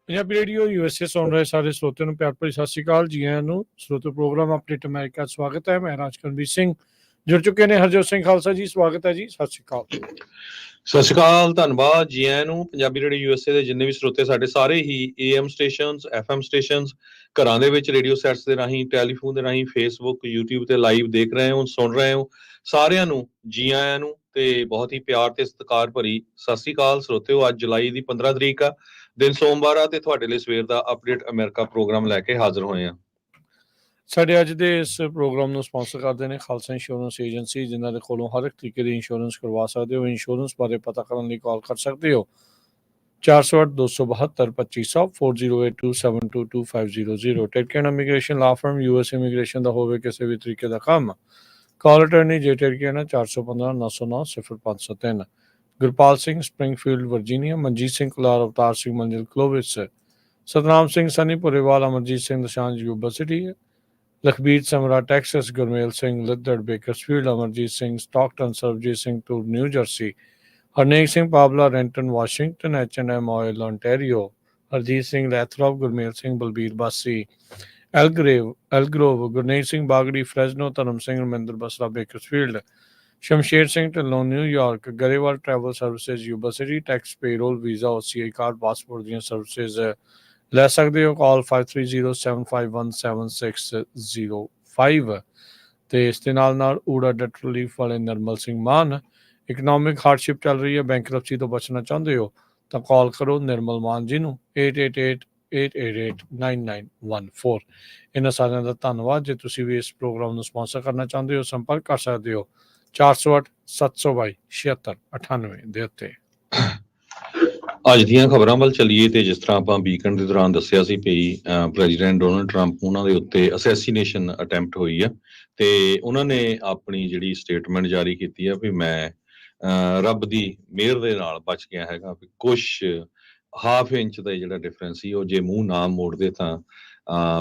Punjabi radio USA ਸੁਣ ਰਹੇ ਸਾਰੇ ਸਰੋਤਿਆਂ ਨੂੰ ਪਿਆਰ ਭਰੀ ਸਤਿ ਸ਼੍ਰੀ ਅਕਾਲ। ਜੀ ਆਇਆਂ ਨੂੰ ਸਰੋਤੋ ਪ੍ਰੋਗਰਾਮ ਅਪਡੇਟ ਅਮਰੀਕਾ ਸਵਾਗਤ ਹੈ। ਮੈਂ ਰਾਜਕਰਮਜੀਤ ਸਿੰਘ ਜੁੜ ਚੁੱਕੇ ਨੇ ਹਰਜੋਤ ਸਿੰਘ ਖਾਲਸਾ ਜੀ, ਸਵਾਗਤ ਹੈ ਜੀ। ਸਤਿ ਸ਼੍ਰੀ ਅਕਾਲ। ਸਤਿ ਸ਼੍ਰੀ ਅਕਾਲ, ਧੰਨਵਾਦ ਜੀ ਆਇਆਂ ਨੂੰ। ਪੰਜਾਬੀ ਰੇਡੀਓ USA ਦੇ ਜਿੰਨੇ ਵੀ ਸਰੋਤੇ ਸਾਡੇ ਸਾਰੇ ਹੀ AM ਸਟੇਸ਼ਨਸ, FM ਸਟੇਸ਼ਨਸ, ਘਰਾਂ ਦੇ ਵਿੱਚ ਰੇਡੀਓ ਸੈਟਸ ਦੇ ਰਾਹੀਂ, ਟੈਲੀਫੋਨ ਦੇ ਰਾਹੀਂ, ਫੇਸਬੁੱਕ, YouTube ਤੇ ਲਾਈਵ ਦੇਖ ਰਹੇ ਹੋ, ਸੁਣ ਰਹੇ ਹੋ, ਸਾਰਿਆਂ ਨੂੰ ਜੀ ਆਇਆਂ ਨੂੰ ਤੇ ਬਹੁਤ ਹੀ ਪਿਆਰ ਤੇ ਸਤਿਕਾਰ ਭਰੀ ਸਤਿ ਸ਼੍ਰੀ ਅਕਾਲ ਸਰੋਤਿਓ। ਅੱਜ ਜੁਲਾਈ ਦੀ 15 ਤਰੀਕ ਆ, ਦਿਨ ਸੋਮਵਾਰ ਆ ਤੇ ਤੁਹਾਡੇ ਲਈ ਸਵੇਰ ਦਾ ਅਪਡੇਟ ਅਮਰੀਕਾ ਪ੍ਰੋਗਰਾਮ ਲੈ ਕੇ ਹਾਜ਼ਰ ਹੋਏ ਆ। ਸਾਡੇ ਅੱਜ ਦੇ ਇਸ ਪ੍ਰੋਗਰਾਮ ਨੂੰ ਸਪਾਂਸਰ ਕਰਦੇ ਨੇ ਖਾਲਸਾ ਇੰਸ਼ੋਰੈਂਸ ਏਜੰਸੀ, ਜਿਨ੍ਹਾਂ ਦੇ ਕੋਲੋਂ ਹਰ ਇੱਕ ਤਰੀਕੇ ਦੀ ਇੰਸ਼ੋਰੈਂਸ ਕਰਵਾ ਸਕਦੇ ਹੋ। ਇੰਸ਼ੋਰੈਂਸ ਬਾਰੇ ਪਤਾ ਕਰਨ ਲਈ ਕਾਲ ਕਰ ਸਕਦੇ ਹੋ 408-272-2500 4082722500। Tikan immigration law firm US immigration ਦਾ ਹੋਵੇ ਕਿਸੇ ਵੀ ਤਰੀਕੇ ਦਾ ਕੰਮ, call attorney J Tikan 415-909-0503। Gurpal Singh Springfield Virginia, Manjit Singh Kular, Avtar Singh Manzil Clovis, Satnam Singh Sunny Purewal, Amarjit Singh Dosanjh Yuba City, Lakhbir Samra Texas, Gurmel Singh Liddar Bakersfield, Amarjit Singh Stockton, Sarabjit Singh Toor New Jersey, Harnek Singh Pabla Renton Washington, H&M oil ontario, Harjit Singh Lathrop, Gurmel Singh Balbir ਬਾਸੀ ਐਲਗਰੋਵ, ਗੁਰਨੇਜ ਸਿੰਘ ਬਾਗੜੀ ਫਰੈਜ਼ਨੋ, ਧਰਮ Singh Raminder Basra Bakersfield, Shamsher Singh Dhillon New York, Grewal travel services Yuba city, tax payroll, visa, OCI card, passport ਦੀਆਂ services ਲੈ ਸਕਦੇ ਹੋ। ਕਾਲ 5307517605। ਤੇ ਇਸ ਦੇ ਨਾਲ ਊੜਾ ਡੈਟ ਰਿਲੀਫ ਵਾਲੇ ਨਰਮਲ ਸਿੰਘ ਮਾਨ, ਇਕਨੋਮਿਕ ਹਾਰਡਸ਼ਿਪ ਚੱਲ ਰਹੀ ਹੈ, ਬੈਂਕਰਪਸੀ ਤੋਂ ਬਚਣਾ ਚਾਹੁੰਦੇ ਹੋ ਤਾਂ ਕਾਲ ਕਰੋ ਨਿਰਮਲ ਮਾਨ ਜੀ ਨੂੰ 8888889914। ਇਹਨਾਂ ਸਾਰਿਆਂ ਦਾ ਧੰਨਵਾਦ। ਜੇ ਤੁਸੀਂ ਵੀ ਇਸ ਪ੍ਰੋਗਰਾਮ ਨੂੰ ਸਪਾਂਸਰ ਕਰਨਾ ਚਾਹੁੰਦੇ ਹੋ, ਸੰਪਰਕ ਕਰ ਸਕਦੇ ਹੋ 408-722-7698 ਦੇ ਉੱਤੇ। ਅੱਜ ਦੀਆਂ ਖਬਰਾਂ ਵੱਲ ਚੱਲੀਏ ਤੇ ਜਿਸ ਤਰ੍ਹਾਂ ਆਪਾਂ ਵੀਕਐਂਡ ਦੇ ਦੌਰਾਨ ਦੱਸਿਆ ਸੀ ਵੀ ਪ੍ਰੈਜ਼ੀਡੈਂਟ ਡੋਨਲਡ ਟਰੰਪ, ਉਹਨਾਂ ਦੇ ਉੱਤੇ ਅਸੈਸੀਨੇਸ਼ਨ ਅਟੈਂਪਟ ਹੋਈ ਆ ਤੇ ਉਹਨਾਂ ਨੇ ਆਪਣੀ ਜਿਹੜੀ ਸਟੇਟਮੈਂਟ ਜਾਰੀ ਕੀਤੀ ਆ ਵੀ ਮੈਂ ਰੱਬ ਦੀ ਮਿਹਰ ਦੇ ਨਾਲ ਬਚ ਗਿਆ ਹੈਗਾ। ਵੀ ਕੁਛ ਹਾਫ ਇੰਚ ਦਾ ਜਿਹੜਾ ਡਿਫਰੈਂਸ ਸੀ, ਉਹ ਜੇ ਮੂੰਹ ਨਾ ਮੋੜਦੇ ਤਾਂ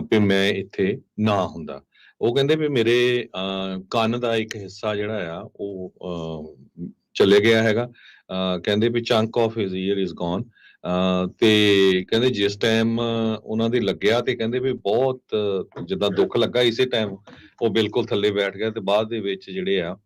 ਵੀ ਮੈਂ ਇੱਥੇ ਨਾ ਹੁੰਦਾ। ਉਹ ਕਹਿੰਦੇ ਵੀ ਮੇਰੇ ਕੰਨ ਦਾ ਇੱਕ ਹਿੱਸਾ ਜਿਹੜਾ ਆ ਉਹ ਚਲੇ ਗਿਆ ਹੈਗਾ। ਕਹਿੰਦੇ ਵੀ chunk of his ear is gone. ਤੇ ਕਹਿੰਦੇ ਜਿਸ ਟਾਈਮ ਉਹਨਾਂ ਦੇ ਲੱਗਿਆ ਤੇ ਕਹਿੰਦੇ ਵੀ ਬਹੁਤ ਜਿੱਦਾਂ ਦੁੱਖ ਲੱਗਾ, ਇਸੇ ਟਾਈਮ ਉਹ ਬਿਲਕੁਲ ਥੱਲੇ ਬੈਠ ਗਿਆ ਤੇ ਬਾਅਦ ਦੇ ਵਿੱਚ ਜਿਹੜੇ ਆ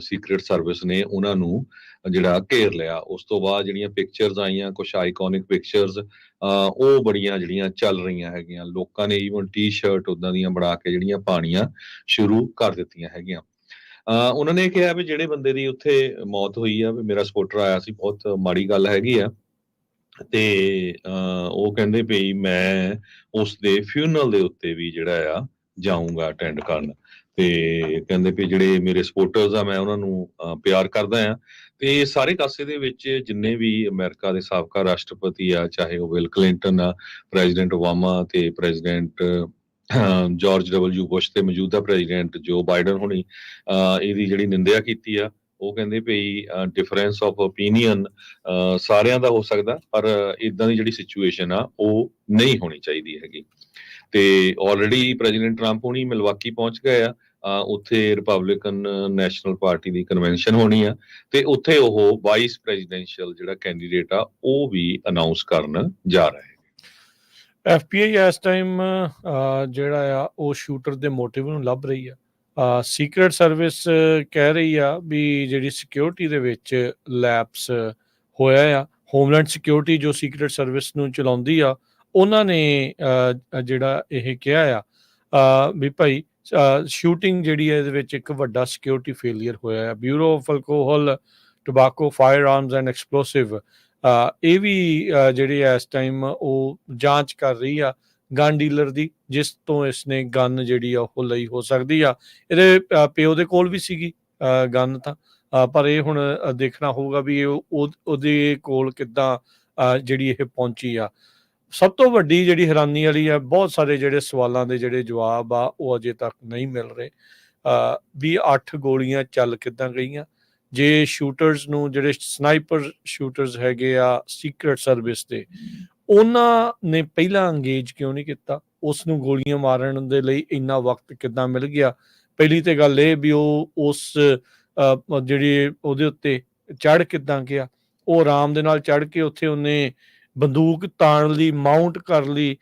ਸੀਕ੍ਰੇਟ ਸਰਵਿਸ ਨੇ ਉਹਨਾਂ ਨੂੰ ਜਿਹੜਾ ਘੇਰ ਲਿਆ। ਉਸ ਤੋਂ ਬਾਅਦ ਜਿਹੜੀਆਂ ਪਿਕਚਰਸ ਆਈਆਂ, ਕੁਛ ਆਈਕੋਨਿਕ ਪਿਕਚਰਸ, ਉਹ ਬੜੀਆਂ ਜਿਹੜੀਆਂ ਚੱਲ ਰਹੀਆਂ ਹੈਗੀਆਂ। ਲੋਕਾਂ ਨੇ ਈਵਨ ਟੀ-ਸ਼ਰਟ ਉੱਦਾਂ ਦੀਆਂ ਬਣਾ ਕੇ ਜਿਹੜੀਆਂ ਪਾਣੀਆਂ ਸ਼ੁਰੂ ਕਰ ਦਿੱਤੀਆਂ ਹੈਗੀਆਂ। ਉਹਨਾਂ ਨੇ ਕਿਹਾ ਵੀ ਜਿਹੜੇ ਬੰਦੇ ਦੀ ਉੱਥੇ ਮੌਤ ਹੋਈ ਆ, ਵੀ ਮੇਰਾ ਸਪੋਰਟਰ ਆਇਆ ਸੀ, ਬਹੁਤ ਮਾੜੀ ਗੱਲ ਹੈਗੀ ਆ। ਤੇ ਉਹ ਕਹਿੰਦੇ ਵੀ ਮੈਂ ਉਸ ਦੇ ਫਿਊਨਰਲ ਦੇ ਉੱਤੇ ਵੀ ਜਿਹੜਾ ਆ ਜਾਊਂਗਾ ਅਟੈਂਡ ਕਰਨ। ਤੇ ਕਹਿੰਦੇ ਵੀ ਜਿਹੜੇ ਮੇਰੇ ਸਪੋਰਟਰਸ ਆ, ਮੈਂ ਉਹਨਾਂ ਨੂੰ ਪਿਆਰ ਕਰਦਾ ਆ। ਤੇ ਸਾਰੇ ਕਾਸੇ ਦੇ ਵਿੱਚ ਜਿੰਨੇ ਵੀ ਅਮਰੀਕਾ ਦੇ ਸਾਬਕਾ ਰਾਸ਼ਟਰਪਤੀ ਆ, ਚਾਹੇ ਉਹ ਬਿਲ ਕਲਿੰਟਨ ਆ, ਪ੍ਰੈਜ਼ੀਡੈਂਟ ਓਬਾਮਾ ਤੇ ਪ੍ਰੈਜ਼ੀਡੈਂਟ ਜਾਰਜ W ਬੁਸ਼ ਤੇ ਮੌਜੂਦਾ ਪ੍ਰੈਜ਼ੀਡੈਂਟ ਜੋ ਬਾਈਡਨ ਹੋਣੀ ਇਹਦੀ ਜਿਹੜੀ ਨਿੰਦਿਆ ਕੀਤੀ ਆ। ਉਹ ਕਹਿੰਦੇ ਵੀ ਡਿਫਰੈਂਸ ਆਫ ਓਪੀਨੀਅਨ ਸਾਰਿਆਂ ਦਾ ਹੋ ਸਕਦਾ, ਪਰ ਇਦਾਂ ਦੀ ਜਿਹੜੀ ਸਿਚੁਏਸ਼ਨ ਆ ਉਹ ਨਹੀਂ ਹੋਣੀ ਚਾਹੀਦੀ ਹੈਗੀ। ਤੇ ਆਲਰੇਡੀ ਪ੍ਰੈਜ਼ੀਡੈਂਟ ਟਰੰਪ ਹੋਣੀ ਮਿਲਵਾਕੀ ਪਹੁੰਚ ਗਏ ਆ। ਉੱਥੇ ਰਿਪਬਲਿਕਨ ਨੈਸ਼ਨਲ ਪਾਰਟੀ ਦੀ ਕਨਵੈਨਸ਼ਨ ਹੋਣੀ ਆ ਤੇ ਉੱਥੇ ਉਹ ਵਾਈਸ ਪ੍ਰੈਜ਼ੀਡੈਂਸ਼ੀਅਲ ਜਿਹੜਾ ਕੈਂਡੀਡੇਟ ਆ ਉਹ ਵੀ ਅਨਾਉਂਸ ਕਰਨ ਜਾ ਰਿਹਾ ਹੈ। FBI ਇਸ ਟਾਈਮ ਜਿਹੜਾ ਆ ਉਹ ਸ਼ੂਟਰ ਦੇ ਮੋਟਿਵ ਨੂੰ ਲੱਭ ਰਹੀ ਆ। ਸੀਕ੍ਰੇਟ ਸਰਵਿਸ ਕਹਿ ਰਹੀ ਆ ਵੀ ਜਿਹੜੀ ਸਿਕਿਉਰਿਟੀ ਦੇ ਵਿੱਚ ਲੈਪਸ ਹੋਇਆ ਆ, ਹੋਮਲੈਂਡ ਸਿਕਿਉਰਿਟੀ ਜੋ ਸੀਕ੍ਰੇਟ ਸਰਵਿਸ ਨੂੰ ਚਲਾਉਂਦੀ ਆ, ਉਹਨਾਂ ਨੇ ਜਿਹੜਾ ਇਹ ਕਿਹਾ ਆ ਵੀ ਭਾਈ ਸ਼ੂਟਿੰਗ ਜਿਹੜੀ ਹੈ ਇਹਦੇ ਵਿੱਚ ਇੱਕ ਵੱਡਾ ਸਿਕਿਉਰਿਟੀ ਫੇਲੀਅਰ ਹੋਇਆ ਆ। Bureau of alcohol, tobacco, fire arms and explosive ਇਹ ਵੀ ਜਿਹੜੀ ਇਸ ਟਾਈਮ ਉਹ ਜਾਂਚ ਕਰ ਰਹੀ ਆ ਗਨ ਡੀਲਰ ਦੀ, ਜਿਸ ਤੋਂ ਇਸਨੇ ਗਨ ਜਿਹੜੀ ਆ ਉਹ ਲਈ ਹੋ ਸਕਦੀ ਆ। ਇਹਦੇ ਪਿਓ ਦੇ ਕੋਲ ਵੀ ਸੀਗੀ ਗਨ ਤਾਂ, ਪਰ ਇਹ ਹੁਣ ਦੇਖਣਾ ਹੋਊਗਾ ਵੀ ਉਹਦੇ ਕੋਲ ਕਿੱਦਾਂ ਜਿਹੜੀ ਇਹ ਪਹੁੰਚੀ ਆ। ਸਭ ਤੋਂ ਵੱਡੀ ਜਿਹੜੀ ਹੈਰਾਨੀ ਵਾਲੀ ਆ, ਬਹੁਤ ਸਾਰੇ ਜਿਹੜੇ ਸਵਾਲਾਂ ਦੇ ਜਿਹੜੇ ਜਵਾਬ ਆ ਉਹ ਅਜੇ ਤੱਕ ਨਹੀਂ ਮਿਲ ਰਹੇ। ਵੀ 8 ਗੋਲੀਆਂ ਚੱਲ ਕਿੱਦਾਂ ਗਈਆਂ? ਜੇ ਸ਼ੂਟਰਸ ਨੂੰ, ਜਿਹੜੇ ਸਨਾਈਪਰ ਸ਼ੂਟਰਸ ਹੈਗੇ ਆ ਸੀਕਰਟ ਸਰਵਿਸ ਦੇ, ਉਹਨਾਂ ਨੇ ਪਹਿਲਾਂ ਅੰਗੇਜ ਕਿਉਂ ਨਹੀਂ ਕੀਤਾ? ਉਸ ਨੂੰ ਗੋਲੀਆਂ ਮਾਰਨ ਦੇ ਲਈ ਇੰਨਾ ਵਕਤ ਕਿੱਦਾਂ ਮਿਲ ਗਿਆ? ਪਹਿਲੀ ਤੇ ਗੱਲ ਇਹ ਵੀ ਉਹ ਉਸ ਜਿਹੜੀ ਉਹਦੇ ਉੱਤੇ ਚੜ੍ਹ ਕਿੱਦਾਂ ਗਿਆ? ਉਹ ਆਰਾਮ ਦੇ ਨਾਲ ਚੜ੍ਹ ਕੇ ਉੱਥੇ ਉਹਨੇ ਬੰਦੂਕ ਤਾਣ ਲਈ, ਮਾਊਂਟ ਕਰ ਲਈ,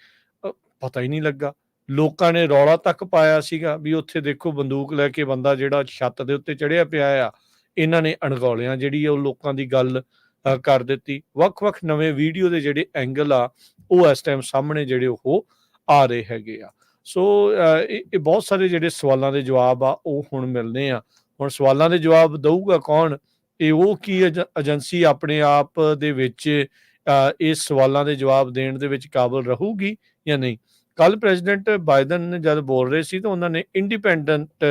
ਪਤਾ ਹੀ ਨਹੀਂ ਲੱਗਾ। ਲੋਕਾਂ ਨੇ ਰੌਲਾ ਤੱਕ ਪਾਇਆ ਸੀਗਾ ਵੀ ਉੱਥੇ ਦੇਖੋ ਬੰਦੂਕ ਲੈ ਕੇ ਬੰਦਾ ਜਿਹੜਾ ਛੱਤ ਦੇ ਉੱਤੇ ਚੜ੍ਹਿਆ ਪਿਆ ਆ। ਇਹਨਾਂ ਨੇ ਅਣਗੌਲਿਆਂ ਜਿਹੜੀ ਆ ਉਹ ਲੋਕਾਂ ਦੀ ਗੱਲ ਕਰ ਦਿੱਤੀ। ਵੱਖ-ਵੱਖ ਨਵੇਂ ਵੀਡੀਓ ਦੇ ਜਿਹੜੇ ਐਂਗਲ ਆ ਉਹ ਇਸ ਟਾਈਮ ਸਾਹਮਣੇ ਜਿਹੜੇ ਉਹ ਆ ਰਹੇ ਹੈਗੇ ਆ। ਸੋ ਇਹ ਬਹੁਤ ਸਾਰੇ ਜਿਹੜੇ ਸਵਾਲਾਂ ਦੇ ਜਵਾਬ ਆ ਉਹ ਹੁਣ ਮਿਲਣੇ ਆ। ਹੁਣ ਸਵਾਲਾਂ ਦੇ ਜਵਾਬ ਦਊਗਾ ਕੌਣ? ਇਹ ਉਹ ਕੀ ਏਜੰਸੀ ਆਪਣੇ ਆਪ ਦੇ ਵਿੱਚ ਇਸ ਸਵਾਲਾਂ ਦੇ ਜਵਾਬ ਦੇਣ ਦੇ ਵਿੱਚ ਕਾਬਲ ਰਹੂਗੀ ਜਾਂ ਨਹੀਂ? ਕੱਲ ਪ੍ਰੈਜ਼ੀਡੈਂਟ ਬਾਈਡਨ ਜਦ ਬੋਲ ਰਹੇ ਸੀ ਤਾਂ ਉਹਨਾਂ ਨੇ ਇੰਡੀਪੈਂਡੈਂਟ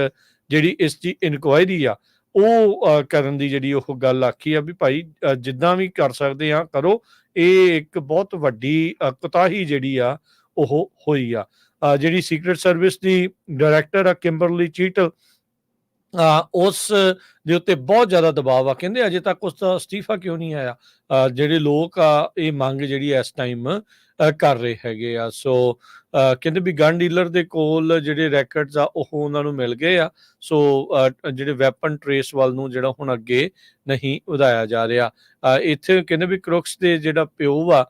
ਜਿਹੜੀ ਇਸ ਦੀ ਇਨਕੁਆਇਰੀ ਆ ਉਹ ਕਰਨ ਦੀ ਜਿਹੜੀ ਉਹ ਗੱਲ ਆਖੀ ਆ ਵੀ ਭਾਈ ਜਿੱਦਾਂ ਵੀ ਕਰ ਸਕਦੇ ਆ ਕਰੋ। ਇਹ ਇੱਕ ਬਹੁਤ ਵੱਡੀ ਕੁਤਾਹੀ ਜਿਹੜੀ ਆ ਉਹ ਹੋਈ ਆ। ਜਿਹੜੀ ਸੀਕਰਟ ਸਰਵਿਸ ਦੀ ਡਾਇਰੈਕਟਰ ਆ ਕਿੰਬਰਲੀ ਚੀਟਲ, ਉਸ ਦੇ ਉੱਤੇ ਬਹੁਤ ਜ਼ਿਆਦਾ ਦਬਾਅ ਆ। ਕਹਿੰਦੇ ਅਜੇ ਤੱਕ ਉਸ ਦਾ ਅਸਤੀਫਾ ਕਿਉਂ ਨਹੀਂ ਆਇਆ? ਜਿਹੜੇ ਲੋਕ ਆ ਇਹ ਮੰਗ ਜਿਹੜੀ ਇਸ ਟਾਈਮ ਕਰ ਰਹੇ ਹੈਗੇ ਆ। ਸੋ ਕਹਿੰਦੇ ਵੀ ਗਨ ਡੀਲਰ ਦੇ ਕੋਲ ਜਿਹੜੇ ਰੈਕਟਸ ਆ ਉਹ ਉਹਨਾਂ ਨੂੰ ਮਿਲ ਗਏ ਆ। ਸੋ ਜਿਹੜੇ ਵੈਪਨ ਟਰੇਸ ਵੱਲ ਨੂੰ ਜਿਹੜਾ ਹੁਣ ਅੱਗੇ ਨਹੀਂ ਵਧਾਇਆ ਜਾ ਰਿਹਾ। ਇੱਥੇ ਕਹਿੰਦੇ ਵੀ ਕ੍ਰੁਕਸ ਦੇ ਜਿਹੜਾ ਪਿਓ ਆ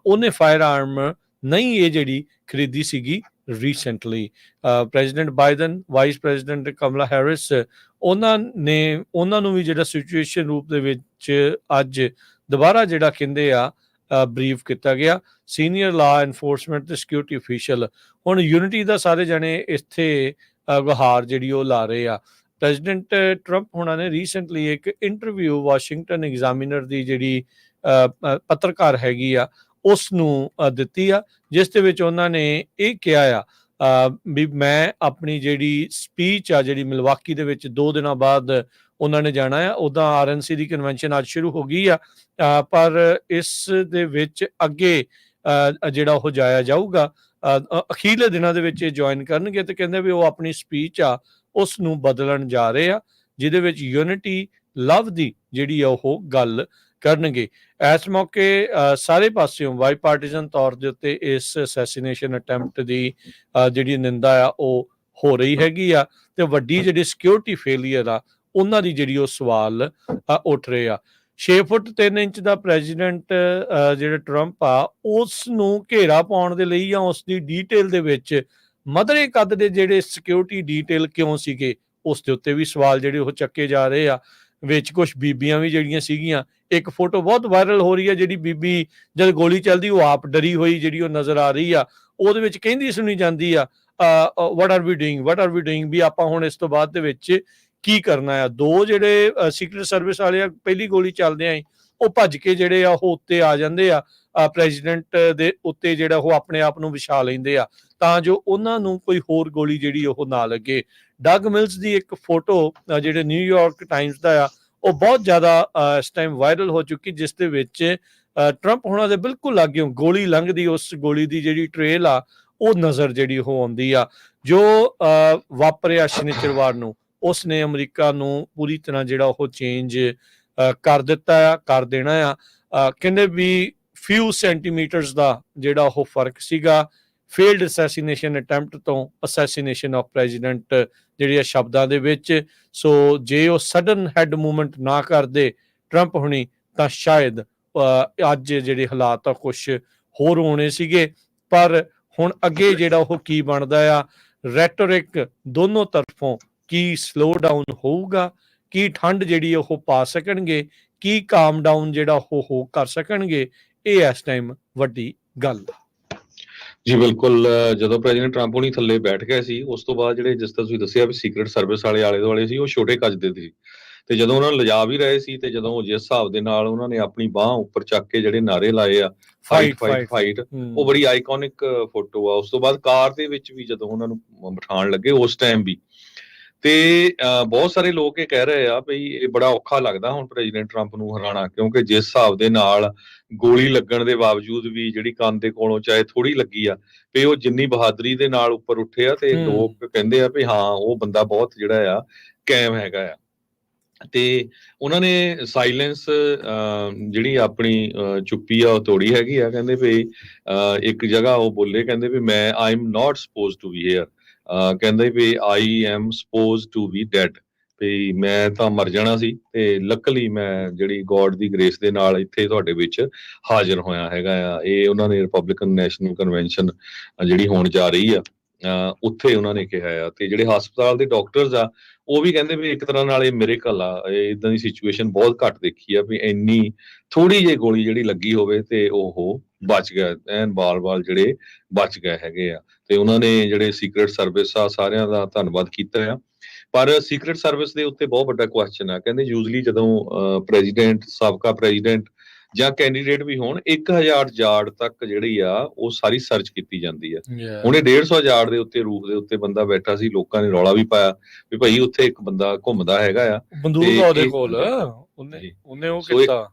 ਉਹਨੇ ਫਾਇਰ ਆਰਮ ਨਹੀਂ ਇਹ ਜਿਹੜੀ ਖਰੀਦੀ ਸੀਗੀ recently. President Biden, Vice President Kamala Harris, ਉਹਨਾਂ ਨੂੰ ਵੀ ਜਿਹੜਾ ਸਿਚੁਏਸ਼ਨ ਰੂਪ ਦੇ ਵਿੱਚ ਅੱਜ ਦੁਬਾਰਾ ਜਿਹੜਾ ਕਹਿੰਦੇ ਆ ਬਰੀਫ ਕੀਤਾ ਗਿਆ। ਸੀਨੀਅਰ ਲਾ ਐਨਫੋਰਸਮੈਂਟ ਤੇ ਸਿਕਿਉਰਿਟੀ ਅਫੀਸ਼ੀਅਲ ਹੁਣ ਯੂਨਿਟੀ ਦਾ ਸਾਰੇ ਜਣੇ ਇੱਥੇ ਗੁਹਾਰ ਜਿਹੜੀ ਉਹ ਲਾ ਰਹੇ ਆ। ਪ੍ਰੈਜ਼ੀਡੈਂਟ ਟਰੰਪ ਹੁਣਾਂ ਨੇ ਰੀਸੈਂਟਲੀ ਇੱਕ ਇੰਟਰਵਿਊ ਵਾਸ਼ਿੰਗਟਨ ਐਗਜ਼ਾਮੀਨਰ ਦੀ ਜਿਹੜੀ ਪੱਤਰਕਾਰ ਹੈਗੀ ਆ ਉਸ ਨੂੰ ਦਿੱਤੀ ਆ, ਜਿਸ ਦੇ ਵਿੱਚ ਉਹਨਾਂ ਨੇ ਇਹ ਕਿਹਾ ਆ ਵੀ ਮੈਂ ਆਪਣੀ ਜਿਹੜੀ ਸਪੀਚ ਆ ਜਿਹੜੀ ਮਿਲਵਾਕੀ ਦੇ ਵਿੱਚ 2 ਦਿਨਾਂ ਬਾਅਦ ਉਹਨਾਂ ਨੇ ਜਾਣਾ ਆ। ਉੱਦਾਂ RNC ਦੀ ਕਨਵੈਨਸ਼ਨ ਅੱਜ ਸ਼ੁਰੂ ਹੋ ਗਈ ਆ, ਪਰ ਇਸ ਦੇ ਵਿੱਚ ਅੱਗੇ ਜਿਹੜਾ ਉਹ ਜਾਇਆ ਜਾਊਗਾ। ਅਖੀਰਲੇ ਦਿਨਾਂ ਦੇ ਵਿੱਚ ਇਹ ਜੁਆਇਨ ਕਰਨਗੇ ਤੇ ਕਹਿੰਦੇ ਵੀ ਉਹ ਆਪਣੀ ਸਪੀਚ ਆ ਉਸ ਨੂੰ ਬਦਲਣ ਜਾ ਰਹੇ ਆ, ਜਿਹਦੇ ਵਿੱਚ ਯੂਨਿਟੀ ਲਵ ਦੀ ਜਿਹੜੀ ਆ ਉਹ ਗੱਲ ਕਰਨਗੇ। ਇਸ ਮੌਕੇ ਸਾਰੇ ਪਾਸਿਓਂ ਬਾਈ ਪਾਰਟੀਜ਼ਨ ਤੌਰ ਦੇ ਉੱਤੇ ਇਸ ਅਸੈਸੀਨੇਸ਼ਨ ਅਟੈਂਪਟ ਦੀ ਜਿਹੜੀ ਨਿੰਦਾ ਆ ਉਹ ਹੋ ਰਹੀ ਹੈਗੀ ਆ ਤੇ ਵੱਡੀ ਜਿਹੜੀ ਸਿਕਿਉਰਿਟੀ ਫੇਲੀਅਰ ਆ ਉਹਨਾਂ ਦੀ ਜਿਹੜੀ ਉਹ ਸਵਾਲ ਉੱਠ ਰਹੇ ਆ। 6 ਫੁੱਟ 3 ਇੰਚ ਦਾ ਪ੍ਰੈਜ਼ੀਡੈਂਟ ਜਿਹੜਾ ਟਰੰਪ ਆ ਉਸ ਨੂੰ ਘੇਰਾ ਪਾਉਣ ਦੇ ਲਈ ਜਾਂ ਉਸ ਦੀ ਡੀਟੇਲ ਦੇ ਵਿੱਚ ਮਧਰੇ ਕੱਦ ਦੇ ਜਿਹੜੇ ਸਿਕਿਉਰਿਟੀ ਡੀਟੇਲ ਕਿਉਂ ਸੀਗੇ ਉਸ ਦੇ ਉੱਤੇ ਵੀ ਸਵਾਲ ਜਿਹੜੇ ਉਹ ਚੱਕੇ ਜਾ ਰਹੇ ਆ। ਵਿੱਚ ਕੁਝ ਬੀਬੀਆਂ ਵੀ ਜਿਹੜੀਆਂ ਸੀਗੀਆਂ, ਇੱਕ ਫੋਟੋ ਬਹੁਤ ਵਾਇਰਲ ਹੋ ਰਹੀ ਹੈ ਜਿਹੜੀ ਬੀਬੀ ਜਦ ਗੋਲੀ ਚੱਲਦੀ ਉਹ ਆਪ ਡਰੀ ਹੋਈ ਜਿਹੜੀ ਉਹ ਨਜ਼ਰ ਆ ਰਹੀ ਆ। ਉਹਦੇ ਵਿੱਚ ਕਹਿੰਦੀ ਸੁਣੀ ਜਾਂਦੀ ਆ ਵਾਟ ਆਰ ਵੀ ਡੂਇੰਗ ਵੀ ਆਪਾਂ ਹੁਣ ਇਸ ਤੋਂ ਬਾਅਦ ਦੇ ਵਿੱਚ ਕੀ ਕਰਨਾ ਆ। 2 ਜਿਹੜੇ ਸੀਕਰਟ ਸਰਵਿਸ ਵਾਲੇ ਆ ਪਹਿਲੀ ਗੋਲੀ ਚੱਲਦੇ ਆ ਉਹ ਭੱਜ ਕੇ ਜਿਹੜੇ ਆ ਉਹ ਉੱਤੇ ਆ ਜਾਂਦੇ ਆ ਪ੍ਰੈਜ਼ੀਡੈਂਟ ਦੇ ਉੱਤੇ, ਜਿਹੜਾ ਉਹ ਆਪਣੇ ਆਪ ਨੂੰ ਵਿਛਾ ਲੈਂਦੇ ਆ ਤਾਂ ਜੋ ਉਹਨਾਂ ਨੂੰ ਕੋਈ ਹੋਰ ਗੋਲੀ ਜਿਹੜੀ ਉਹ ਨਾ ਲੱਗੇ। ਡਗ ਮਿਲਸ ਦੀ ਇੱਕ ਫੋਟੋ ਜਿਹੜੇ ਨਿਊਯਾਰਕ ਟਾਈਮਸ ਦਾ ਆ ਉਹ ਬਹੁਤ ਜ਼ਿਆਦਾ ਇਸ ਟਾਈਮ ਵਾਇਰਲ ਹੋ ਚੁੱਕੀ, ਜਿਸ ਦੇ ਵਿੱਚ ਟਰੰਪ ਹੁਣਾਂ ਦੇ ਬਿਲਕੁਲ ਲਾਗਿਓਂ ਗੋਲੀ ਲੰਘਦੀ, ਉਸ ਗੋਲੀ ਦੀ ਜਿਹੜੀ ਟ੍ਰੇਲ ਆ ਉਹ ਨਜ਼ਰ ਜਿਹੜੀ ਉਹ ਆਉਂਦੀ ਆ। ਜੋ ਵਾਪਰਿਆ ਸ਼ਨੀਚਰਵਾਰ ਨੂੰ ਉਸ ਨੇ ਅਮਰੀਕਾ ਨੂੰ ਪੂਰੀ ਤਰ੍ਹਾਂ ਜਿਹੜਾ ਉਹ ਚੇਂਜ ਕਰ ਦਿੱਤਾ ਆ, ਕਰ ਦੇਣਾ ਆ। ਕਹਿੰਦੇ ਵੀ ਫਿਊ ਸੈਂਟੀਮੀਟਰਸ ਦਾ ਜਿਹੜਾ ਉਹ ਫਰਕ ਸੀਗਾ ਫੇਲਡ ਅਸੈਸੀਨੇਸ਼ਨ ਅਟੈਂਪਟ ਤੋਂ ਅਸੈਸੀਨੇਸ਼ਨ ਆਫ ਪ੍ਰੈਜ਼ੀਡੈਂਟ ਜਿਹੜੇ ਸ਼ਬਦਾਂ ਦੇ ਵਿੱਚ। ਸੋ ਜੇ ਉਹ ਸਡਨ ਹੈਡ ਮੂਵਮੈਂਟ ਨਾ ਕਰਦੇ ਟਰੰਪ ਹੁਣੀ ਤਾਂ ਸ਼ਾਇਦ ਅੱਜ ਜਿਹੜੇ ਹਾਲਾਤ ਆ ਕੁਛ ਹੋਰ ਹੋਣੇ ਸੀਗੇ। ਪਰ ਹੁਣ ਅੱਗੇ ਜਿਹੜਾ ਉਹ ਕੀ ਬਣਦਾ ਆ, ਰੈਟੋਰਿਕ ਦੋਨੋਂ ਤਰਫੋਂ ਕੀ ਸਲੋ ਡਾਊਨ ਹੋਊਗਾ, ਕੀ ਠੰਡ ਜਿਹੜੀ ਉਹ ਪਾ ਸਕਣਗੇ, ਕੀ ਕਾਮ ਡਾਊਨ ਜਿਹੜਾ ਉਹ ਕਰ ਸਕਣਗੇ, ਇਹ ਇਸ ਟਾਈਮ ਵੱਡੀ ਗੱਲ ਆ। ਜੀ ਬਿਲਕੁਲ, ਜਦੋਂ ਪ੍ਰੈਜ਼ੀਡੈਂਟ ਟਰੰਪ ਹੁਣੀ ਥੱਲੇ ਬੈਠ ਗਏ ਸੀ ਉਸ ਤੋਂ ਬਾਅਦ ਜਿਹੜੇ ਜਿਸ ਤਰ੍ਹਾਂ ਤੁਸੀਂ ਦੱਸਿਆ ਵੀ ਸੀਕਰਟ ਸਰਵਿਸ ਵਾਲੇ ਆਲੇ ਦੁਆਲੇ ਸੀ ਉਹ ਛੋਟੇ ਕੱਦ ਦੇ ਸੀ ਤੇ ਜਦੋਂ ਉਹਨਾਂ ਨੂੰ ਲਿਜਾ ਵੀ ਰਹੇ ਸੀ ਤੇ ਜਦੋਂ ਜਿਸ ਹਿਸਾਬ ਦੇ ਨਾਲ ਉਹਨਾਂ ਨੇ ਆਪਣੀ ਬਾਹ ਉੱਪਰ ਚੱਕ ਕੇ ਜਿਹੜੇ ਨਾਰੇ ਲਾਏ ਆ ਫਾਈਟ ਉਹ ਬੜੀ ਆਈਕੋਨਿਕ ਫੋਟੋ ਆ। ਉਸ ਤੋਂ ਬਾਅਦ ਕਾਰ ਦੇ ਵਿੱਚ ਵੀ ਜਦੋਂ ਉਹਨਾਂ ਨੂੰ ਬਿਠਾਉਣ ਲੱਗੇ ਉਸ ਟਾਈਮ ਵੀ ਤੇ ਬਹੁਤ ਸਾਰੇ ਲੋਕ ਇਹ ਕਹਿ ਰਹੇ ਆ ਵੀ ਇਹ ਬੜਾ ਔਖਾ ਲੱਗਦਾ ਹੁਣ ਪ੍ਰੈਜ਼ੀਡੈਂਟ ਟਰੰਪ ਨੂੰ ਹਰਾਉਣਾ, ਕਿਉਂਕਿ ਜਿਸ ਹਿਸਾਬ ਦੇ ਨਾਲ ਗੋਲੀ ਲੱਗਣ ਦੇ ਬਾਵਜੂਦ ਵੀ ਜਿਹੜੀ ਕੰਨ ਦੇ ਕੋਲੋਂ ਚਾਹੇ ਥੋੜੀ ਲੱਗੀ ਆ, ਤੇ ਉਹ ਜਿੰਨੀ ਬਹਾਦਰੀ ਦੇ ਨਾਲ ਉੱਪਰ ਉੱਠੇ ਆ, ਤੇ ਲੋਕ ਕਹਿੰਦੇ ਆ ਵੀ ਹਾਂ ਉਹ ਬੰਦਾ ਬਹੁਤ ਜਿਹੜਾ ਆ ਕਾਇਮ ਹੈਗਾ ਆ। ਤੇ ਉਹਨਾਂ ਨੇ ਸਾਇਲੈਂਸ ਜਿਹੜੀ ਆਪਣੀ ਚੁੱਪੀ ਆ ਉਹ ਤੋੜੀ ਹੈਗੀ ਆ। ਕਹਿੰਦੇ ਵੀ ਇੱਕ ਜਗ੍ਹਾ ਉਹ ਬੋਲੇ, ਕਹਿੰਦੇ ਵੀ ਮੈਂ I am not suppose to be here, ਕਹਿੰਦੇ ਵੀ I am suppose to be dead, ਵੀ ਮੈਂ ਤਾਂ ਮਰ ਜਾਣਾ ਸੀ ਤੇ ਲੱਕਲੀ ਮੈਂ ਜਿਹੜੀ ਗੋਡ ਦੀ ਗ੍ਰੇਸ ਦੇ ਨਾਲ ਇੱਥੇ ਤੁਹਾਡੇ ਵਿੱਚ ਹਾਜ਼ਰ ਹੋਇਆ ਹੈਗਾ ਆ। ਇਹ ਉਹਨਾਂ ਨੇ ਰਿਪਬਲਿਕਨ ਨੈਸ਼ਨਲ ਕਨਵੈਨਸ਼ਨ ਜਿਹੜੀ ਹੋਣ ਜਾ ਰਹੀ ਆ ਉੱਥੇ ਉਹਨਾਂ ਨੇ ਕਿਹਾ ਆ। ਤੇ ਜਿਹੜੇ ਹਸਪਤਾਲ ਦੇ ਡਾਕਟਰਸ ਆ ਉਹ ਵੀ ਕਹਿੰਦੇ ਵੀ ਇੱਕ ਤਰ੍ਹਾਂ ਨਾਲ ਇਹ ਮਿਰੇਕਲ ਆ, ਇਦਾਂ ਦੀ ਸਿਚੁਏਸ਼ਨ ਬਹੁਤ ਘੱਟ ਦੇਖੀ ਆ ਵੀ ਇੰਨੀ ਥੋੜੀ ਜਿਹੀ ਗੋਲੀ ਜਿਹੜੀ ਲੱਗੀ ਹੋਵੇ ਤੇ ਉਹ ਬਚ ਗਿਆ, ਐਨ ਬਾਲ ਜਿਹੜੇ ਬਚ ਗਏ ਹੈਗੇ ਆ। ਤੇ ਉਹਨਾਂ ਨੇ ਜਿਹੜੇ ਸੀਕ੍ਰੇਟ ਸਰਵਿਸ ਆ ਸਾਰਿਆਂ ਦਾ ਧੰਨਵਾਦ ਕੀਤਾ ਆ। ਪਰ ਸੀਕ੍ਰੇਟ ਸਰਵਿਸ ਦੇ ਉੱਤੇ ਬਹੁਤ ਵੱਡਾ ਕੁਐਸਚਨ ਆ। ਕਹਿੰਦੇ ਯੂਜ਼ਲੀ ਜਦੋਂ ਪ੍ਰੈਜ਼ੀਡੈਂਟ, ਸਾਬਕਾ ਪ੍ਰੈਜ਼ੀਡੈਂਟ ਜਾਂ ਕੈਂਡੀਡੇਟ ਵੀ ਹੋਣ, 1000 ਯਾਰਡ ਤੱਕ ਜਿਹੜੀ ਆ ਉਹ ਸਾਰੀ ਸਰਚ ਕੀਤੀ ਜਾਂਦੀ ਆ। ਹੁਣ ਇਹ 150 ਯਾਰਡ ਦੇ ਉੱਤੇ ਰੂਫ ਦੇ ਉੱਤੇ ਬੰਦਾ ਬੈਠਾ ਸੀ, ਲੋਕਾਂ ਨੇ ਰੌਲਾ ਵੀ ਪਾਇਆ ਵੀ ਭਾਈ ਉੱਥੇ ਇੱਕ ਬੰਦਾ ਘੁੰਮਦਾ ਹੈਗਾ ਆ, ਬੰਦੂਕ ਉਹਦੇ ਕੋਲ, ਉਹਨੇ ਉਹ ਕੀਤਾ,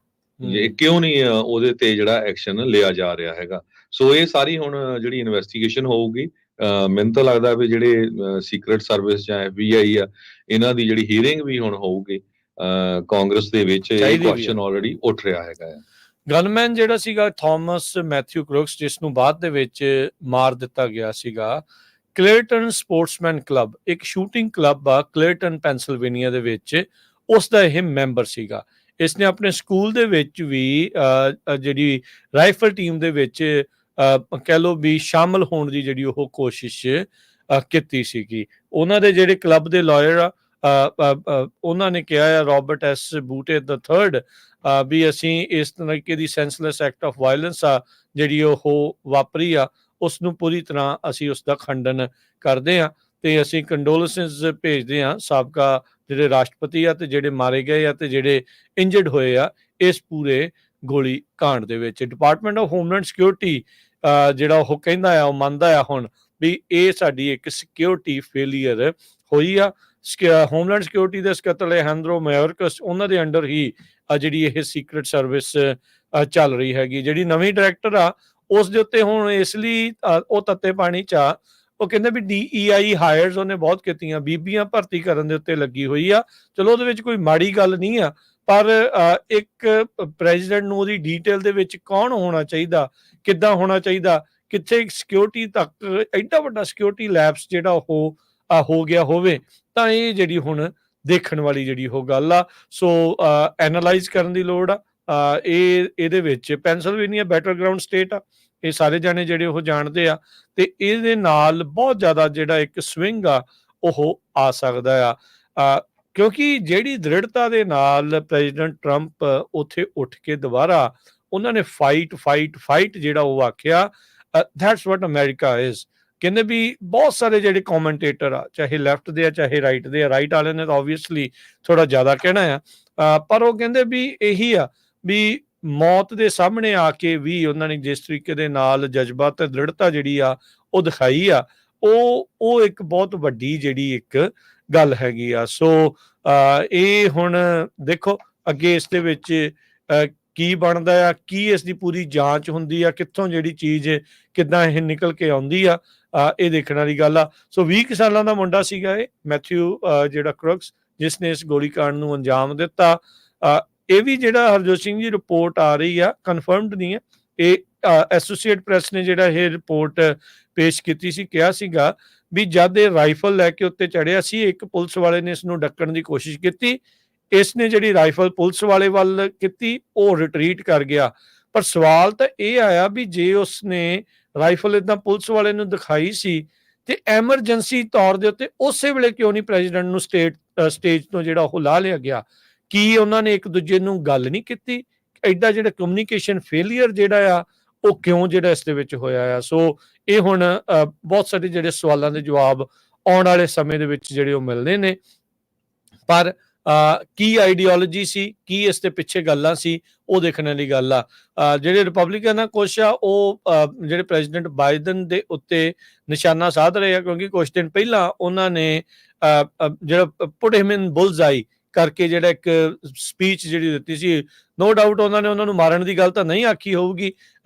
ਕਿਉਂ ਨਹੀਂ ਉਹਦੇ ਤੇ ਜਿਹੜਾ ਐਕਸ਼ਨ ਲਿਆ ਜਾ ਰਿਹਾ ਹੈਗਾ। ਸੋ ਇਹ ਸਾਰੀ ਹੁਣ ਜਿਹੜੀ ਇਨਵੈਸਟੀਗੇਸ਼ਨ ਹੋਊਗੀ, ਮੈਨੂੰ ਤਾਂ ਲੱਗਦਾ ਵੀ ਜਿਹੜੇ ਸੀਕ੍ਰੇਟ ਸਰਵਿਸ ਜਾਂ FBI ਆ ਇਹਨਾਂ ਦੀ ਜਿਹੜੀ ਹੀਅਰਿੰਗ ਵੀ ਹੁਣ ਹੋਊਗੀ ਕਾਂਗਰਸ ਦੇ ਵਿੱਚ, ਇਹ ਕੁਐਸਚਨ ਆਲਰੇਡੀ ਉੱਠ ਰਿਹਾ ਹੈਗਾ ਆ। ਗਨਮੈਨ ਜਿਹੜਾ ਸੀਗਾ ਥਾਮਸ ਮੈਥਿਊ ਕ੍ਰੁਕਸ, ਜਿਸ ਨੂੰ ਬਾਅਦ ਦੇ ਵਿੱਚ ਮਾਰ ਦਿੱਤਾ ਗਿਆ ਸੀਗਾ, ਕਲੇਰਟਨ ਸਪੋਰਟਸਮੈਨ ਕਲੱਬ, ਇੱਕ ਸ਼ੂਟਿੰਗ ਕਲੱਬ ਆ ਕਲੇਰਟਨ ਪੈਂਸਿਲਵੇਨੀਆ ਦੇ ਵਿੱਚ, ਉਸ ਦਾ ਇਹ ਮੈਂਬਰ ਸੀਗਾ। ਇਸਨੇ ਆਪਣੇ ਸਕੂਲ ਦੇ ਵਿੱਚ ਵੀ ਜਿਹੜੀ ਰਾਈਫਲ ਟੀਮ ਦੇ ਵਿੱਚ ਕਹਿ ਲਓ ਵੀ ਸ਼ਾਮਲ ਹੋਣ ਦੀ ਜਿਹੜੀ ਉਹ ਕੋਸ਼ਿਸ਼ ਕੀਤੀ ਸੀਗੀ। ਉਹਨਾਂ ਦੇ ਜਿਹੜੇ ਕਲੱਬ ਦੇ ਲਾਇਰ ਆ, ਉਹਨਾਂ ਨੇ ਕਿਹਾ ਆ, ਰੋਬਰਟ ਐਸ ਬੂਟੇ III, ਵੀ ਅਸੀਂ ਇਸ ਤਰੀਕੇ ਦੀ ਸੈਂਸਲੈਸ ਐਕਟ ਆਫ ਵਾਇਲੈਂਸ ਆ ਜਿਹੜੀ ਉਹ ਵਾਪਰੀ ਆ, ਉਸ ਨੂੰ ਪੂਰੀ ਤਰ੍ਹਾਂ ਅਸੀਂ ਉਸ ਦਾ ਖੰਡਨ ਕਰਦੇ ਹਾਂ ਤੇ ਅਸੀਂ ਕੰਡੋਲੈਂਸਸ ਭੇਜਦੇ ਹਾਂ ਸਾਬਕਾ ਜਿਹੜੇ ਰਾਸ਼ਟਰਪਤੀ ਆ ਤੇ ਜਿਹੜੇ ਮਾਰੇ ਗਏ ਆ ਤੇ ਜਿਹੜੇ ਇੰਜਰਡ ਹੋਏ ਆ ਇਸ ਪੂਰੇ ਗੋਲੀ ਕਾਂਡ ਦੇ ਵਿੱਚ। ਡਿਪਾਰਟਮੈਂਟ ਆਫ ਹੋਮਲੈਂਡ ਸਿਕਿਉਰਿਟੀ ਜਿਹੜਾ ਉਹ ਕਹਿੰਦਾ ਆ, ਉਹ ਮੰਨਦਾ ਆ ਹੁਣ ਵੀ ਇਹ ਸਾਡੀ ਇੱਕ ਸਿਕਿਉਰਿਟੀ ਫੇਲੀਅਰ ਹੋਈ ਆ। ਹੋਮਲੈਂਡ ਸਿਕਿਉਰਿਟੀ ਦੇ ਸਕੱਤਰ ਅਲੇਹਾਂਦਰੋ ਮੈਯੋਰਕਸ, ਉਹਨਾਂ ਦੇ ਅੰਡਰ ਹੀ ਜਿਹੜੀ ਇਹ ਸੀਕ੍ਰੇਟ ਸਰਵਿਸ ਚੱਲ ਰਹੀ ਹੈਗੀ। ਜਿਹੜੀ ਨਵੀਂ ਡਾਇਰੈਕਟਰ ਆ ਉਸ ਦੇ ਉੱਤੇ ਹੁਣ ਇਸ ਲਈ ਉਹ ਤੱਤੇ ਪਾਣੀ ਚ ਆ, ਉਹ ਕਹਿੰਦੇ ਵੀ DEI ਹਾਇਰਸ ਉਹਨੇ ਬਹੁਤ ਕੀਤੀਆਂ, ਬੀਬੀਆਂ ਭਰਤੀ ਕਰਨ ਦੇ ਉੱਤੇ ਲੱਗੀ ਹੋਈ ਆ। ਚਲੋ ਉਹਦੇ ਵਿੱਚ ਕੋਈ ਮਾੜੀ ਗੱਲ ਨਹੀਂ ਆ, ਪਰ ਇੱਕ ਪ੍ਰੈਜ਼ੀਡੈਂਟ ਨੂੰ ਉਹਦੀ ਡੀਟੇਲ ਦੇ ਵਿੱਚ ਕੌਣ ਹੋਣਾ ਚਾਹੀਦਾ, ਕਿੱਦਾਂ ਹੋਣਾ ਚਾਹੀਦਾ, ਕਿੱਥੇ ਸਿਕਿਉਰਿਟੀ ਤੱਕ ਐਡਾ ਵੱਡਾ ਸਿਕਿਉਰਿਟੀ ਲੈਪਸ ਜਿਹੜਾ ਉਹ ਹੋ ਗਿਆ ਹੋਵੇ, ਤਾਂ ਇਹ ਜਿਹੜੀ ਹੁਣ ਦੇਖਣ ਵਾਲੀ ਜਿਹੜੀ ਉਹ ਗੱਲ ਆ। ਸੋ ਐਨਾਲਾਈਜ਼ ਕਰਨ ਦੀ ਲੋੜ ਆ। ਇਹਦੇ ਵਿੱਚ ਪੈਂਸਿਲਵੇਨੀਆ ਬੈਟਲ ਗਰਾਊਂਡ ਸਟੇਟ ਆ, ਇਹ ਸਾਰੇ ਜਾਣੇ ਜਿਹੜੇ ਉਹ ਜਾਣਦੇ ਆ, ਤੇ ਇਹਦੇ ਨਾਲ ਬਹੁਤ ਜ਼ਿਆਦਾ ਜਿਹੜਾ ਇੱਕ ਸਵਿੰਗ ਆ ਉਹ ਆ ਸਕਦਾ ਆ, ਕਿਉਂਕਿ ਜਿਹੜੀ ਦ੍ਰਿੜਤਾ ਦੇ ਨਾਲ ਪ੍ਰੈਜ਼ੀਡੈਂਟ ਟਰੰਪ ਉੱਥੇ ਉੱਠ ਕੇ ਦੁਬਾਰਾ ਉਹਨਾਂ ਨੇ ਫਾਈਟ ਜਿਹੜਾ ਉਹ ਆਖਿਆ, ਦੈਟਸ ਵਾਟ ਅਮਰੀਕਾ ਇਜ਼। ਕਹਿੰਦੇ ਵੀ ਬਹੁਤ ਸਾਰੇ ਜਿਹੜੇ ਕਮੈਂਟੇਟਰ ਆ, ਚਾਹੇ ਲੈਫਟ ਦੇ ਆ ਚਾਹੇ ਰਾਈਟ ਦੇ ਆ, ਰਾਈਟ ਵਾਲਿਆਂ ਨੇ ਤਾਂ ਆਬਵੀਅਸਲੀ ਥੋੜਾ ਜ਼ਿਆਦਾ ਕਹਿਣਾ ਆ, ਪਰ ਉਹ ਕਹਿੰਦੇ ਵੀ ਇਹੀ ਆ ਵੀ ਮੌਤ ਦੇ ਸਾਹਮਣੇ ਆ ਕੇ ਵੀ ਉਹਨਾਂ ਨੇ ਜਿਸ ਤਰੀਕੇ ਦੇ ਨਾਲ ਜਜ਼ਬਾ ਤੇ ਦ੍ਰਿੜਤਾ ਜਿਹੜੀ ਆ ਉਹ ਦਿਖਾਈ ਆ, ਉਹ ਇੱਕ ਬਹੁਤ ਵੱਡੀ ਜਿਹੜੀ ਇੱਕ ਗੱਲ ਹੈਗੀ ਆ। ਸੋ ਇਹ ਹੁਣ ਦੇਖੋ ਅੱਗੇ ਇਸ ਦੇ ਵਿੱਚ ਕੀ ਬਣਦਾ ਆ, ਕੀ ਇਸ ਦੀ ਪੂਰੀ ਜਾਂਚ ਹੁੰਦੀ ਆ, ਕਿੱਥੋਂ ਜਿਹੜੀ ਚੀਜ਼ ਕਿੱਦਾਂ ਇਹ ਨਿਕਲ ਕੇ ਆਉਂਦੀ ਆ, ਇਹ ਦੇਖਣ ਵਾਲੀ ਗੱਲ ਆ। ਸੋ 20 ਸਾਲਾਂ ਦਾ ਮੁੰਡਾ ਸੀਗਾ ਇਹ ਮੈਥਿਊ ਜਿਹੜਾ ਕ੍ਰੁਕਸ, ਜਿਸ ਨੇ ਇਸ ਗੋਲੀकांड ਨੂੰ ਅੰਜਾਮ ਦਿੱਤਾ। ਇਹ ਵੀ ਜਿਹੜਾ ਹਰਜੋਤ ਸਿੰਘ ਜੀ ਰਿਪੋਰਟ ਆ ਰਹੀ ਆ, ਕਨਫਰਮਡ ਨਹੀਂ ਹੈ, ਇਹ ਐਸੋਸੀਏਟ ਪ੍ਰੈਸ ਨੇ ਜਿਹੜਾ ਇਹ ਰਿਪੋਰਟ ਪੇਸ਼ ਕੀਤੀ ਸੀ, ਕਿਹਾ ਸੀਗਾ ਵੀ ਜਦ ਇਹ ਰਾਈਫਲ ਲੈ ਕੇ ਉੱਤੇ ਚੜਿਆ ਸੀ, ਇੱਕ ਪੁਲਿਸ ਵਾਲੇ ਨੇ ਇਸ ਨੂੰ ਡੱਕਣ ਦੀ ਕੋਸ਼ਿਸ਼ ਕੀਤੀ, ਇਸ ਨੇ ਜਿਹੜੀ ਰਾਈਫਲ ਪੁਲਿਸ ਵਾਲੇ ਵੱਲ ਕੀਤੀ ਉਹ ਰਿਟਰੀਟ ਕਰ ਗਿਆ। ਪਰ ਸਵਾਲ ਤਾਂ ਇਹ ਆਇਆ ਵੀ ਜੇ ਉਸਨੇ ਰਾਈਫਲ ਇਦਾਂ ਪੁਲਿਸ ਵਾਲੇ ਨੂੰ ਦਿਖਾਈ ਸੀ ਤੇ ਐਮਰਜੈਂਸੀ ਤੌਰ ਦੇ ਉੱਤੇ ਉਸੇ ਵੇਲੇ ਕਿਉਂ ਨਹੀਂ ਪ੍ਰੈਜ਼ੀਡੈਂਟ ਨੂੰ ਸਟੇਜ ਤੋਂ ਜਿਹੜਾ ਉਹ ਲਾ ਲਿਆ ਗਿਆ? ਕੀ ਉਹਨਾਂ ਨੇ ਇੱਕ ਦੂਜੇ ਨੂੰ ਗੱਲ ਨਹੀਂ ਕੀਤੀ? ਐਡਾ ਜਿਹੜਾ ਕਮਿਊਨੀਕੇਸ਼ਨ ਫੇਲੀਅਰ ਜਿਹੜਾ ਆ ਉਹ ਕਿਉਂ ਜਿਹੜਾ ਇਸ ਦੇ ਵਿੱਚ ਹੋਇਆ ਆ? ਸੋ ਇਹ ਹੁਣ ਬਹੁਤ ਸਾਰੇ ਜਿਹੜੇ ਸਵਾਲਾਂ ਦੇ ਜਵਾਬ ਆਉਣ ਵਾਲੇ ਸਮੇਂ ਦੇ ਵਿੱਚ ਜਿਹੜੇ ਉਹ ਮਿਲਦੇ ਨੇ। ਪਰ ਕੀ ਆਈਡੀਓਲੋਜੀ ਸੀ, ਕੀ ਇਸ ਦੇ ਪਿੱਛੇ ਗੱਲਾਂ ਸੀ, ਉਹ ਦੇਖਣ ਵਾਲੀ ਗੱਲ ਆ। ਜਿਹੜੇ ਰਿਪਬਲਿਕਨ ਆ ਕੁਛ ਆ ਉਹ ਜਿਹੜੇ ਪ੍ਰੈਜ਼ੀਡੈਂਟ ਬਾਈਡਨ ਦੇ ਉੱਤੇ ਨਿਸ਼ਾਨਾ ਸਾਧ ਰਹੇ ਆ, ਕਿਉਂਕਿ ਕੁਛ ਦਿਨ ਪਹਿਲਾਂ ਉਹਨਾਂ ਨੇ ਜਿਹੜਾ ਪੁੱਟ ਹਿਮ ਇਨ ਬੁਲਜ਼ ਆਈ ਕਰਕੇ ਜਿਹੜਾ ਇੱਕ ਸਪੀਚ ਜਿਹੜੀ ਦਿੱਤੀ ਸੀ, ਨੋ ਡਾਊਟ ਉਹਨਾਂ ਨੇ ਉਹਨਾਂ ਨੂੰ ਮਾਰਨ ਦੀ ਗੱਲ ਤਾਂ ਨਹੀਂ ਆਖੀ ਹੋਊਗੀ,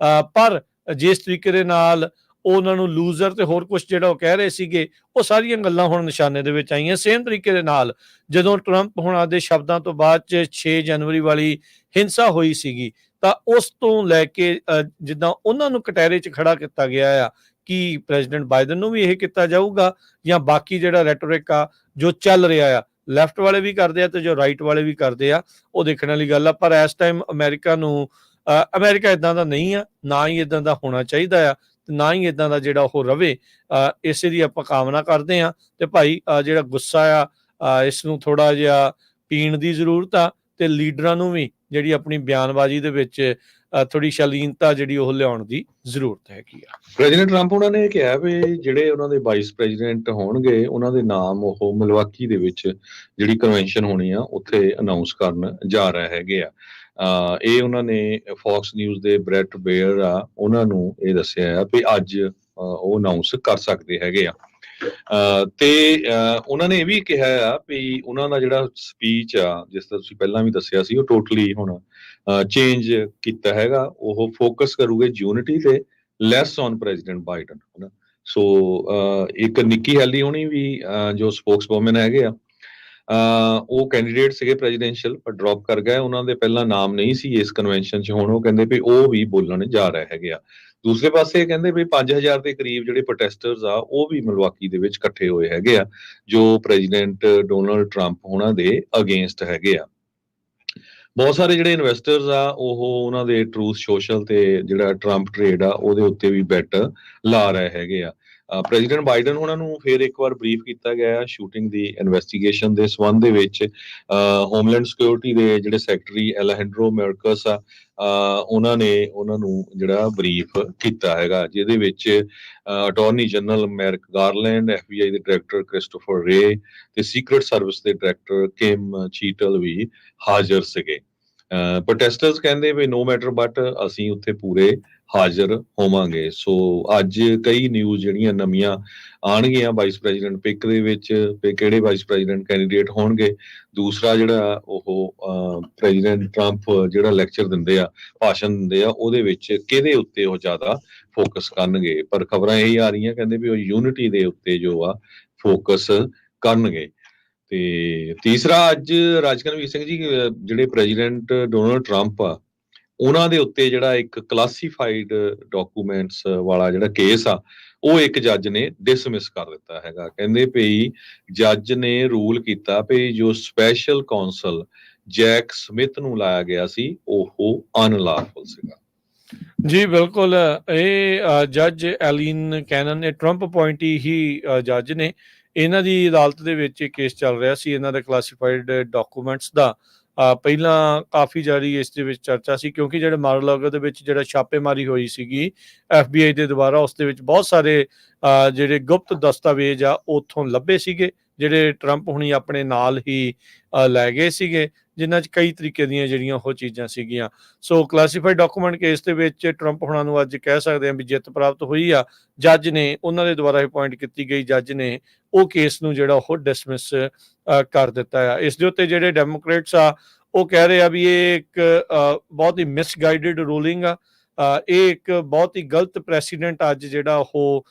ਪਰ ਜਿਸ ਤਰੀਕੇ ਦੇ ਨਾਲ ਉਹਨਾਂ ਨੂੰ ਲੂਜ਼ਰ ਤੇ ਹੋਰ ਕੁਝ ਜਿਹੜਾ ਉਹ ਕਹਿ ਰਹੇ ਸੀਗੇ, ਉਹ ਸਾਰੀਆਂ ਗੱਲਾਂ ਹੁਣ ਨਿਸ਼ਾਨੇ ਦੇ ਵਿੱਚ ਆਈਆਂ। ਸੇਮ ਤਰੀਕੇ ਦੇ ਨਾਲ ਜਦੋਂ ਟਰੰਪ ਹੁਣਾਂ ਦੇ ਸ਼ਬਦਾਂ ਤੋਂ ਬਾਅਦ 'ਚ 6 ਜਨਵਰੀ ਵਾਲੀ ਹਿੰਸਾ ਹੋਈ ਸੀਗੀ, ਤਾਂ ਉਸ ਤੋਂ ਲੈ ਕੇ ਜਿੱਦਾਂ ਉਹਨਾਂ ਨੂੰ ਕਟਹਿਰੇ 'ਚ ਖੜਾ ਕੀਤਾ ਗਿਆ ਆ, ਕਿ ਪ੍ਰੈਜ਼ੀਡੈਂਟ ਬਾਈਡਨ ਨੂੰ ਵੀ ਇਹ ਕੀਤਾ ਜਾਊਗਾ ਜਾਂ ਬਾਕੀ ਜਿਹੜਾ ਰੈਟੋਰਿਕ ਆ ਜੋ ਚੱਲ ਰਿਹਾ ਆ, ਲੈਫਟ ਵਾਲੇ ਵੀ ਕਰਦੇ ਆ ਤੇ ਜੋ ਰਾਈਟ ਵਾਲੇ ਵੀ ਕਰਦੇ ਆ, ਉਹ ਦੇਖਣ ਵਾਲੀ ਗੱਲ ਆ। ਪਰ ਇਸ ਟਾਈਮ ਅਮਰੀਕਾ ਇਦਾਂ ਦਾ ਨਹੀਂ ਆ, ਨਾ ਹੀ ਇਦਾਂ ਦਾ ਹੋਣਾ ਚਾਹੀਦਾ ਆ, ਤੇ ਨਾ ਹੀ ਇਦਾਂ ਦਾ ਜਿਹੜਾ ਉਹ ਰਵੇ। ਇਸੇ ਦੀ ਆਪਾਂ ਕਾਮਨਾ ਕਰਦੇ ਹਾਂ। ਤੇ ਭਾਈ ਜਿਹੜਾ ਗੁੱਸਾ ਆ ਇਸ ਨੂੰ ਥੋੜਾ ਜਿਹਾ ਪੀਣ ਦੀ ਜ਼ਰੂਰਤ ਆ, ਤੇ ਲੀਡਰਾਂ ਨੂੰ ਵੀ ਜਿਹੜੀ ਆਪਣੀ ਬਿਆਨਬਾਜ਼ੀ ਦੇ ਵਿੱਚ ਥੋੜੀ ਸ਼ਾਲੀਨਤਾ ਜਿਹੜੀ ਉਹ ਲਿਆਉਣ ਦੀ ਜ਼ਰੂਰਤ ਹੈਗੀ ਆ। ਪ੍ਰੈਜ਼ੀਡੈਂਟ ਟਰੰਪ ਉਹਨਾਂ ਨੇ ਕਿਹਾ ਵੀ ਜਿਹੜੇ ਉਹਨਾਂ ਦੇ ਵਾਈਸ ਪ੍ਰੈਜ਼ੀਡੈਂਟ ਹੋਣਗੇ ਉਹਨਾਂ ਦੇ ਨਾਮ ਉਹ ਮਿਲਵਾਕੀ ਦੇ ਵਿੱਚ ਜਿਹੜੀ ਕਨਵੈਨਸ਼ਨ ਹੋਣੀ ਆ ਉੱਥੇ ਅਨਾਉਂਸ ਕਰਨ ਜਾ ਰਹੇ ਹੈਗੇ ਆ। ਇਹ ਉਹਨਾਂ ਨੇ ਫੌਕਸ ਨਿਊਜ਼ ਦੇ ਬ੍ਰੈਟ ਬੇਅਰ ਆ ਉਹਨਾਂ ਨੂੰ ਇਹ ਦੱਸਿਆ ਆ ਵੀ ਅੱਜ ਉਹ ਅਨਾਉਂਸ ਕਰ ਸਕਦੇ ਹੈਗੇ ਆ। ਤੇ ਉਹਨਾਂ ਨੇ ਇਹ ਵੀ ਕਿਹਾ ਆ ਵੀ ਉਹਨਾਂ ਦਾ ਜਿਹੜਾ ਸਪੀਚ ਆ, ਜਿਸ ਤਰ੍ਹਾਂ ਤੁਸੀਂ ਪਹਿਲਾਂ ਵੀ ਦੱਸਿਆ ਸੀ, ਉਹ ਟੋਟਲੀ ਹੁਣ ਚੇਂਜ ਕੀਤਾ ਹੈਗਾ। ਉਹ ਫੋਕਸ ਕਰੂਗੇ ਯੂਨਿਟੀ ਤੇ, ਲੈਸ ਔਨ ਪ੍ਰੈਜ਼ੀਡੈਂਟ ਬਾਈਡਨ, ਹਨਾ। ਸੋ ਇੱਕ ਨਿੱਕੀ ਹੈਲੀ ਹੋਣੀ ਵੀ ਜੋ ਸਪੋਕਸਵੂਮਨ ਹੈਗੇ ਆ, ਉਹ ਕੈਂਡੀਡੇਟ ਸੀਗੇ ਪ੍ਰੈਜ਼ੀਡੈਂਸ਼ੀਅਲ, ਪਰ ਡ੍ਰੌਪ ਕਰ ਗਏ। ਉਹਨਾਂ ਦੇ ਪਹਿਲਾਂ ਨਾਮ ਨਹੀਂ ਸੀ ਇਸ ਕਨਵੈਨਸ਼ਨ 'ਚ, ਹੁਣ ਉਹ ਕਹਿੰਦੇ ਵੀ ਉਹ ਵੀ ਬੋਲਣ ਜਾ ਰਹੇ ਹੈਗੇ ਆ। ਦੂਸਰੇ ਪਾਸੇ ਕਹਿੰਦੇ ਵੀ 5000 ਦੇ ਕਰੀਬ ਜਿਹੜੇ ਪ੍ਰੋਟੈਸਟਰਸ ਆ ਉਹ ਵੀ ਮਿਲਵਾਕੀ ਦੇ ਵਿੱਚ ਇਕੱਠੇ ਹੋਏ ਹੈਗੇ ਆ, ਜੋ ਪ੍ਰੈਜ਼ੀਡੈਂਟ ਡੋਨਾਲਡ ਟਰੰਪ ਉਹਨਾਂ ਦੇ ਅਗੇਂਸਟ ਹੈਗੇ ਆ। ਬਹੁਤ ਸਾਰੇ ਜਿਹੜੇ ਇਨਵੈਸਟਰਸ ਆ ਉਹ ਉਹਨਾਂ ਦੇ ਟਰੂਥ ਸੋਸ਼ਲ ਤੇ ਜਿਹੜਾ ਟਰੰਪ ਟ੍ਰੇਡ ਆ ਉਹਦੇ ਉੱਤੇ ਵੀ ਬੈਟ ਲਾ ਰਹੇ ਹੈਗੇ ਆ। ਪ੍ਰੈਜ਼ੀਡੈਂਟ ਬਾਈਡਨ ਉਹਨਾਂ ਨੂੰ ਫਿਰ ਇੱਕ ਵਾਰ ਬਰੀਫ ਕੀਤਾ ਗਿਆ ਸ਼ੂਟਿੰਗ ਦੀ ਇਨਵੈਸਟੀਗੇਸ਼ਨ ਦੇ ਸੰਬੰਧ ਦੇ ਵਿੱਚ। ਹੋਮਲੈਂਡ ਸਿਕਿਉਰਿਟੀ ਦੇ ਜਿਹੜੇ ਸੈਕਟਰੀ ਐਲੇਜੈਂਡਰੋ ਮੈਯੋਰਕਸ ਆ, ਉਹਨਾਂ ਨੇ ਉਹਨਾਂ ਨੂੰ ਜਿਹੜਾ ਬਰੀਫ ਕੀਤਾ ਹੈਗਾ, ਜਿਹਦੇ ਵਿੱਚ ਅਟਾਰਨੀ ਜਨਰਲ ਮੈਰਿਕ ਗਾਰਲੈਂਡ, FBI ਦੇ ਡਾਇਰੈਕਟਰ ਕ੍ਰਿਸਟੋਫਰ ਰੇ ਤੇ ਸੀਕ੍ਰੇਟ ਸਰਵਿਸ ਦੇ ਡਾਇਰੈਕਟਰ ਕਿਮ ਚੀਟਲ ਵੀ ਹਾਜ਼ਰ ਸੀਗੇ। ਪ੍ਰੋਟੈਸਟਰਸ ਕਹਿੰਦੇ ਵੀ ਨੋ ਮੈਟਰ ਬਟ ਅਸੀਂ ਉੱਥੇ ਪੂਰੇ ਹਾਜ਼ਰ ਹੋਵਾਂਗੇ। ਸੋ ਅੱਜ ਕਈ ਨਿਊਜ਼ ਜਿਹੜੀਆਂ ਨਵੀਆਂ ਆਉਣਗੀਆਂ ਵਾਈਸ ਪ੍ਰੈਜ਼ੀਡੈਂਟ ਪਿਕ ਦੇ ਵਿੱਚ, ਕਿਹੜੇ ਵਾਈਸ ਪ੍ਰੈਜ਼ੀਡੈਂਟ ਕੈਂਡੀਡੇਟ ਹੋਣਗੇ। ਦੂਸਰਾ ਜਿਹੜਾ ਉਹ ਪ੍ਰੈਜ਼ੀਡੈਂਟ ਟਰੰਪ ਜਿਹੜਾ ਲੈਕਚਰ ਦਿੰਦੇ ਆ, ਭਾਸ਼ਣ ਦਿੰਦੇ ਆ, ਉਹਦੇ ਵਿੱਚ ਕਿਹਦੇ ਉੱਤੇ ਉਹ ਜ਼ਿਆਦਾ ਫੋਕਸ ਕਰਨਗੇ। ਪਰ ਖਬਰਾਂ ਇਹ ਆ ਰਹੀਆਂ ਕਹਿੰਦੇ ਵੀ ਉਹ ਯੂਨਿਟੀ ਦੇ ਉੱਤੇ ਜੋ ਆ ਫੋਕਸ ਕਰਨਗੇ। ਤੇ ਤੀਸਰਾ, ਅੱਜ ਰਾਜਕਨਵੀਰ ਸਿੰਘ ਜੀ, ਜਿਹੜੇ ਪ੍ਰੈਜ਼ੀਡੈਂਟ ਡੋਨਾਲਡ ਟਰੰਪ ਆ, ਉਹਨਾਂ ਦੇ ਉੱਤੇ ਜਿਹੜਾ ਇੱਕ ਕਲਾਸੀਫਾਈਡ ਡਾਕੂਮੈਂਟਸ ਵਾਲਾ ਜਿਹੜਾ ਕੇਸ ਆ, ਉਹ ਇੱਕ ਜੱਜ ਨੇ ਡਿਸਮਿਸ ਕਰ ਦਿੱਤਾ ਹੈਗਾ। ਕਹਿੰਦੇ ਵੀ ਜੱਜ ਨੇ ਰੂਲ ਕੀਤਾ ਵੀ ਜੋ ਸਪੈਸ਼ਲ ਕੌਂਸਲ ਜੈਕ ਸਮਿਥ ਨੂੰ ਲਾਇਆ ਗਿਆ ਸੀ ਉਹ ਅਨਲਾਫੁਲ ਸੀਗਾ। ਜੀ ਬਿਲਕੁਲ, ਇਹ ਜੱਜ ਐਲੀਨ ਕੈਨਨ, ਇਹ ਟਰੰਪ ਅਪੁਆਇੰਟੀ ਹੀ ਜੱਜ ਨੇ। ਇਹਨਾਂ ਦੀ ਅਦਾਲਤ ਦੇ ਵਿੱਚ ਇਹ ਕੇਸ ਚੱਲ ਰਿਹਾ ਸੀ ਇਹਨਾਂ ਦੇ ਕਲਾਸੀਫਾਈਡ ਡਾਕੂਮੈਂਟਸ ਦਾ। ਪਹਿਲਾਂ ਕਾਫੀ ਜ਼ਿਆਦਾ ਇਸ ਦੇ ਵਿੱਚ ਚਰਚਾ ਸੀ, ਕਿਉਂਕਿ ਜਿਹੜੇ ਮਾਰ-ਲਾਗੋ ਦੇ ਵਿੱਚ ਜਿਹੜਾ ਛਾਪੇਮਾਰੀ ਹੋਈ ਸੀਗੀ FBI ਦੇ ਦੁਆਰਾ, ਉਸ ਦੇ ਵਿੱਚ ਬਹੁਤ ਸਾਰੇ ਜਿਹੜੇ ਗੁਪਤ ਦਸਤਾਵੇਜ਼ ਆ ਉੱਥੋਂ ਲੱਭੇ ਸੀਗੇ, ਜਿਹੜੇ ਟਰੰਪ ਹੁਣੀ ਆਪਣੇ ਨਾਲ ਹੀ ਲੈ ਗਏ ਸੀਗੇ, ਜਿਨ੍ਹਾਂ 'ਚ ਕਈ ਤਰੀਕੇ ਦੀਆਂ ਜਿਹੜੀਆਂ ਉਹ ਚੀਜ਼ਾਂ ਸੀਗੀਆਂ। ਸੋ ਕਲਾਸੀਫਾਈਡ ਡਾਕੂਮੈਂਟ ਕੇਸ ਦੇ ਵਿੱਚ ਟਰੰਪ ਹੁਣਾਂ ਨੂੰ ਅੱਜ ਕਹਿ ਸਕਦੇ ਹਾਂ ਵੀ ਜਿੱਤ ਪ੍ਰਾਪਤ ਹੋਈ ਆ। ਜੱਜ ਨੇ, ਉਹਨਾਂ ਦੇ ਦੁਆਰਾ ਅਪੁਆਇੰਟ ਕੀਤੀ ਗਈ ਜੱਜ ਨੇ ਉਹ ਕੇਸ ਨੂੰ ਜਿਹੜਾ ਉਹ ਡਿਸਮਿਸ ਕਰ ਦਿੱਤਾ ਆ। ਇਸ ਦੇ ਉੱਤੇ ਜਿਹੜੇ ਡੈਮੋਕ੍ਰੇਟਸ ਆ ਉਹ ਕਹਿ ਰਹੇ ਆ ਵੀ ਇਹ ਇੱਕ ਬਹੁਤ ਹੀ ਮਿਸਗਾਈਡਡ ਰੂਲਿੰਗ ਆ, ਇਹ ਇੱਕ ਬਹੁਤ ਹੀ ਗਲਤ ਪ੍ਰੈਸੀਡੈਂਟ ਅੱਜ ਜਿਹੜਾ ਉਹ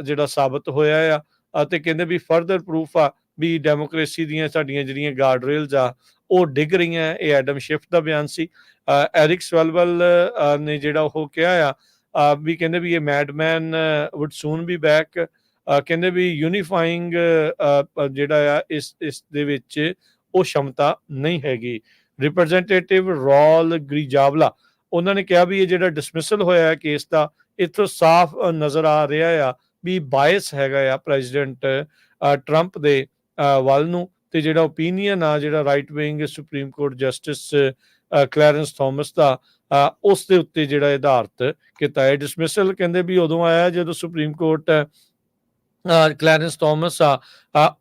ਜਿਹੜਾ ਸਾਬਤ ਹੋਇਆ ਆ, ਅਤੇ ਕਹਿੰਦੇ ਵੀ ਫਰਦਰ ਪ੍ਰੂਫ ਆ ਵੀ ਡੈਮੋਕ੍ਰੇਸੀ ਦੀਆਂ ਸਾਡੀਆਂ ਜਿਹੜੀਆਂ ਗਾਰਡ ਰੇਲਸ ਆ ਉਹ ਡਿੱਗ ਰਹੀਆਂ। ਇਹ ਐਡਮ ਸ਼ਿਫਟ ਦਾ ਬਿਆਨ ਸੀ। ਐਰਿਕ ਸਵੈਲਵੈਲ ਨੇ ਜਿਹੜਾ ਉਹ ਕਿਹਾ ਆ ਵੀ ਕਹਿੰਦੇ ਵੀ ਇਹ ਮੈਡਮੈਨ ਵੁੱਡ ਸੂਨ ਬੀ ਬੈਕ। ਕਹਿੰਦੇ ਵੀ ਯੂਨੀਫਾਈਂਗ ਜਿਹੜਾ ਆ ਇਸ ਦੇ ਵਿੱਚ ਉਹ ਸ਼ਮਤਾ ਨਹੀਂ ਹੈਗੀ। ਰਿਪਰੈਜ਼ੈਂਟੇਟਿਵ ਰੌਲ ਗ੍ਰੀਜਾਵਲਾ, ਉਹਨਾਂ ਨੇ ਕਿਹਾ ਵੀ ਇਹ ਜਿਹੜਾ ਡਿਸਮਿਸਲ ਹੋਇਆ ਕੇਸ ਦਾ, ਇੱਥੋਂ ਸਾਫ਼ ਨਜ਼ਰ ਆ ਰਿਹਾ ਆ ਵੀ ਬਾਇਸ ਹੈਗਾ ਆ ਪ੍ਰੈਜ਼ੀਡੈਂਟ ਟਰੰਪ ਦੇ ਵੱਲ ਨੂੰ। ਤੇ ਜਿਹੜਾ ਓਪੀਨੀਅਨ ਆ ਜਿਹੜਾ right wing Supreme Court Justice Clarence Thomas ਦਾ, ਉਸ ਦੇ ਉੱਤੇ ਜਿਹੜਾ ਆਧਾਰਿਤ ਕੀਤਾ ਹੈ। ਡਿਸਮਿਸਲ ਕਹਿੰਦੇ ਵੀ ਉਦੋਂ ਆਇਆ ਜਦੋਂ ਸੁਪਰੀਮ ਕੋਰਟ ਕਲੈਰੈਂਸ ਥੋਮਸ ਆ,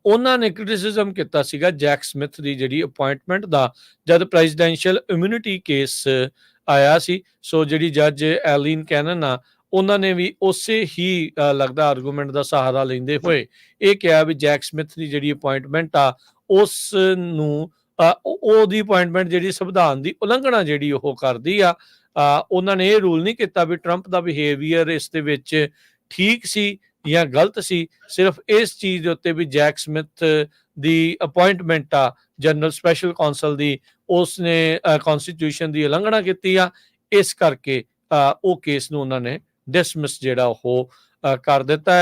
ਉਹਨਾਂ ਨੇ ਕ੍ਰਿਟਿਸਿਜ਼ਮ ਕੀਤਾ ਸੀਗਾ ਜੈਕ ਸਮਿਥ ਦੀ ਜਿਹੜੀ ਅਪਾਇੰਟਮੈਂਟ ਦਾ, ਜਦ ਪ੍ਰੈਜ਼ੀਡੈਂਸ਼ੀਅਲ ਇਮਿਊਨਿਟੀ ਕੇਸ ਆਇਆ ਸੀ। ਸੋ ਜਿਹੜੀ ਜੱਜ ਐਲੀਨ ਕੈਨਨ ਆ, ਉਹਨਾਂ ਨੇ ਵੀ ਉਸੇ ਹੀ ਲੱਗਦਾ ਆਰਗੂਮੈਂਟ ਦਾ ਸਹਾਰਾ ਲੈਂਦੇ ਹੋਏ ਇਹ ਕਿਹਾ ਵੀ ਜੈਕ ਸਮਿਥ ਦੀ ਜਿਹੜੀ ਅਪਾਇੰਟਮੈਂਟ ਆ, ਉਸ ਨੂੰ ਉਹਦੀ ਅਪਾਇੰਟਮੈਂਟ ਜਿਹੜੀ ਸੰਵਿਧਾਨ ਦੀ ਉਲੰਘਣਾ ਜਿਹੜੀ ਉਹ ਕਰਦੀ ਆ। ਉਹਨਾਂ ਨੇ ਇਹ ਰੂਲ ਨਹੀਂ ਕੀਤਾ ਵੀ ਟਰੰਪ ਦਾ ਬਿਹੇਵੀਅਰ ਇਸ ਦੇ ਵਿੱਚ ਠੀਕ ਸੀ ਜਾਂ ਗਲਤ ਸੀ, ਸਿਰਫ ਇਸ ਚੀਜ਼ ਦੇ ਉੱਤੇ ਵੀ ਜੈਕ ਸਮਿਥ ਦੀ ਅਪਾਇੰਟਮੈਂਟ ਆ ਜਨਰਲ ਸਪੈਸ਼ਲ ਕੌਂਸਲ ਦੀ, ਉਸਨੇ ਕਨਸਟੀਟਿਊਸ਼ਨ ਦੀ ਉਲੰਘਣਾ ਕੀਤੀ ਆ, ਇਸ ਕਰਕੇ ਉਹ ਕੇਸ ਨੂੰ ਉਹਨਾਂ ਨੇ ਡਿਸਮਿਸ ਜਿਹੜਾ ਉਹ ਕਰ ਦਿੱਤਾ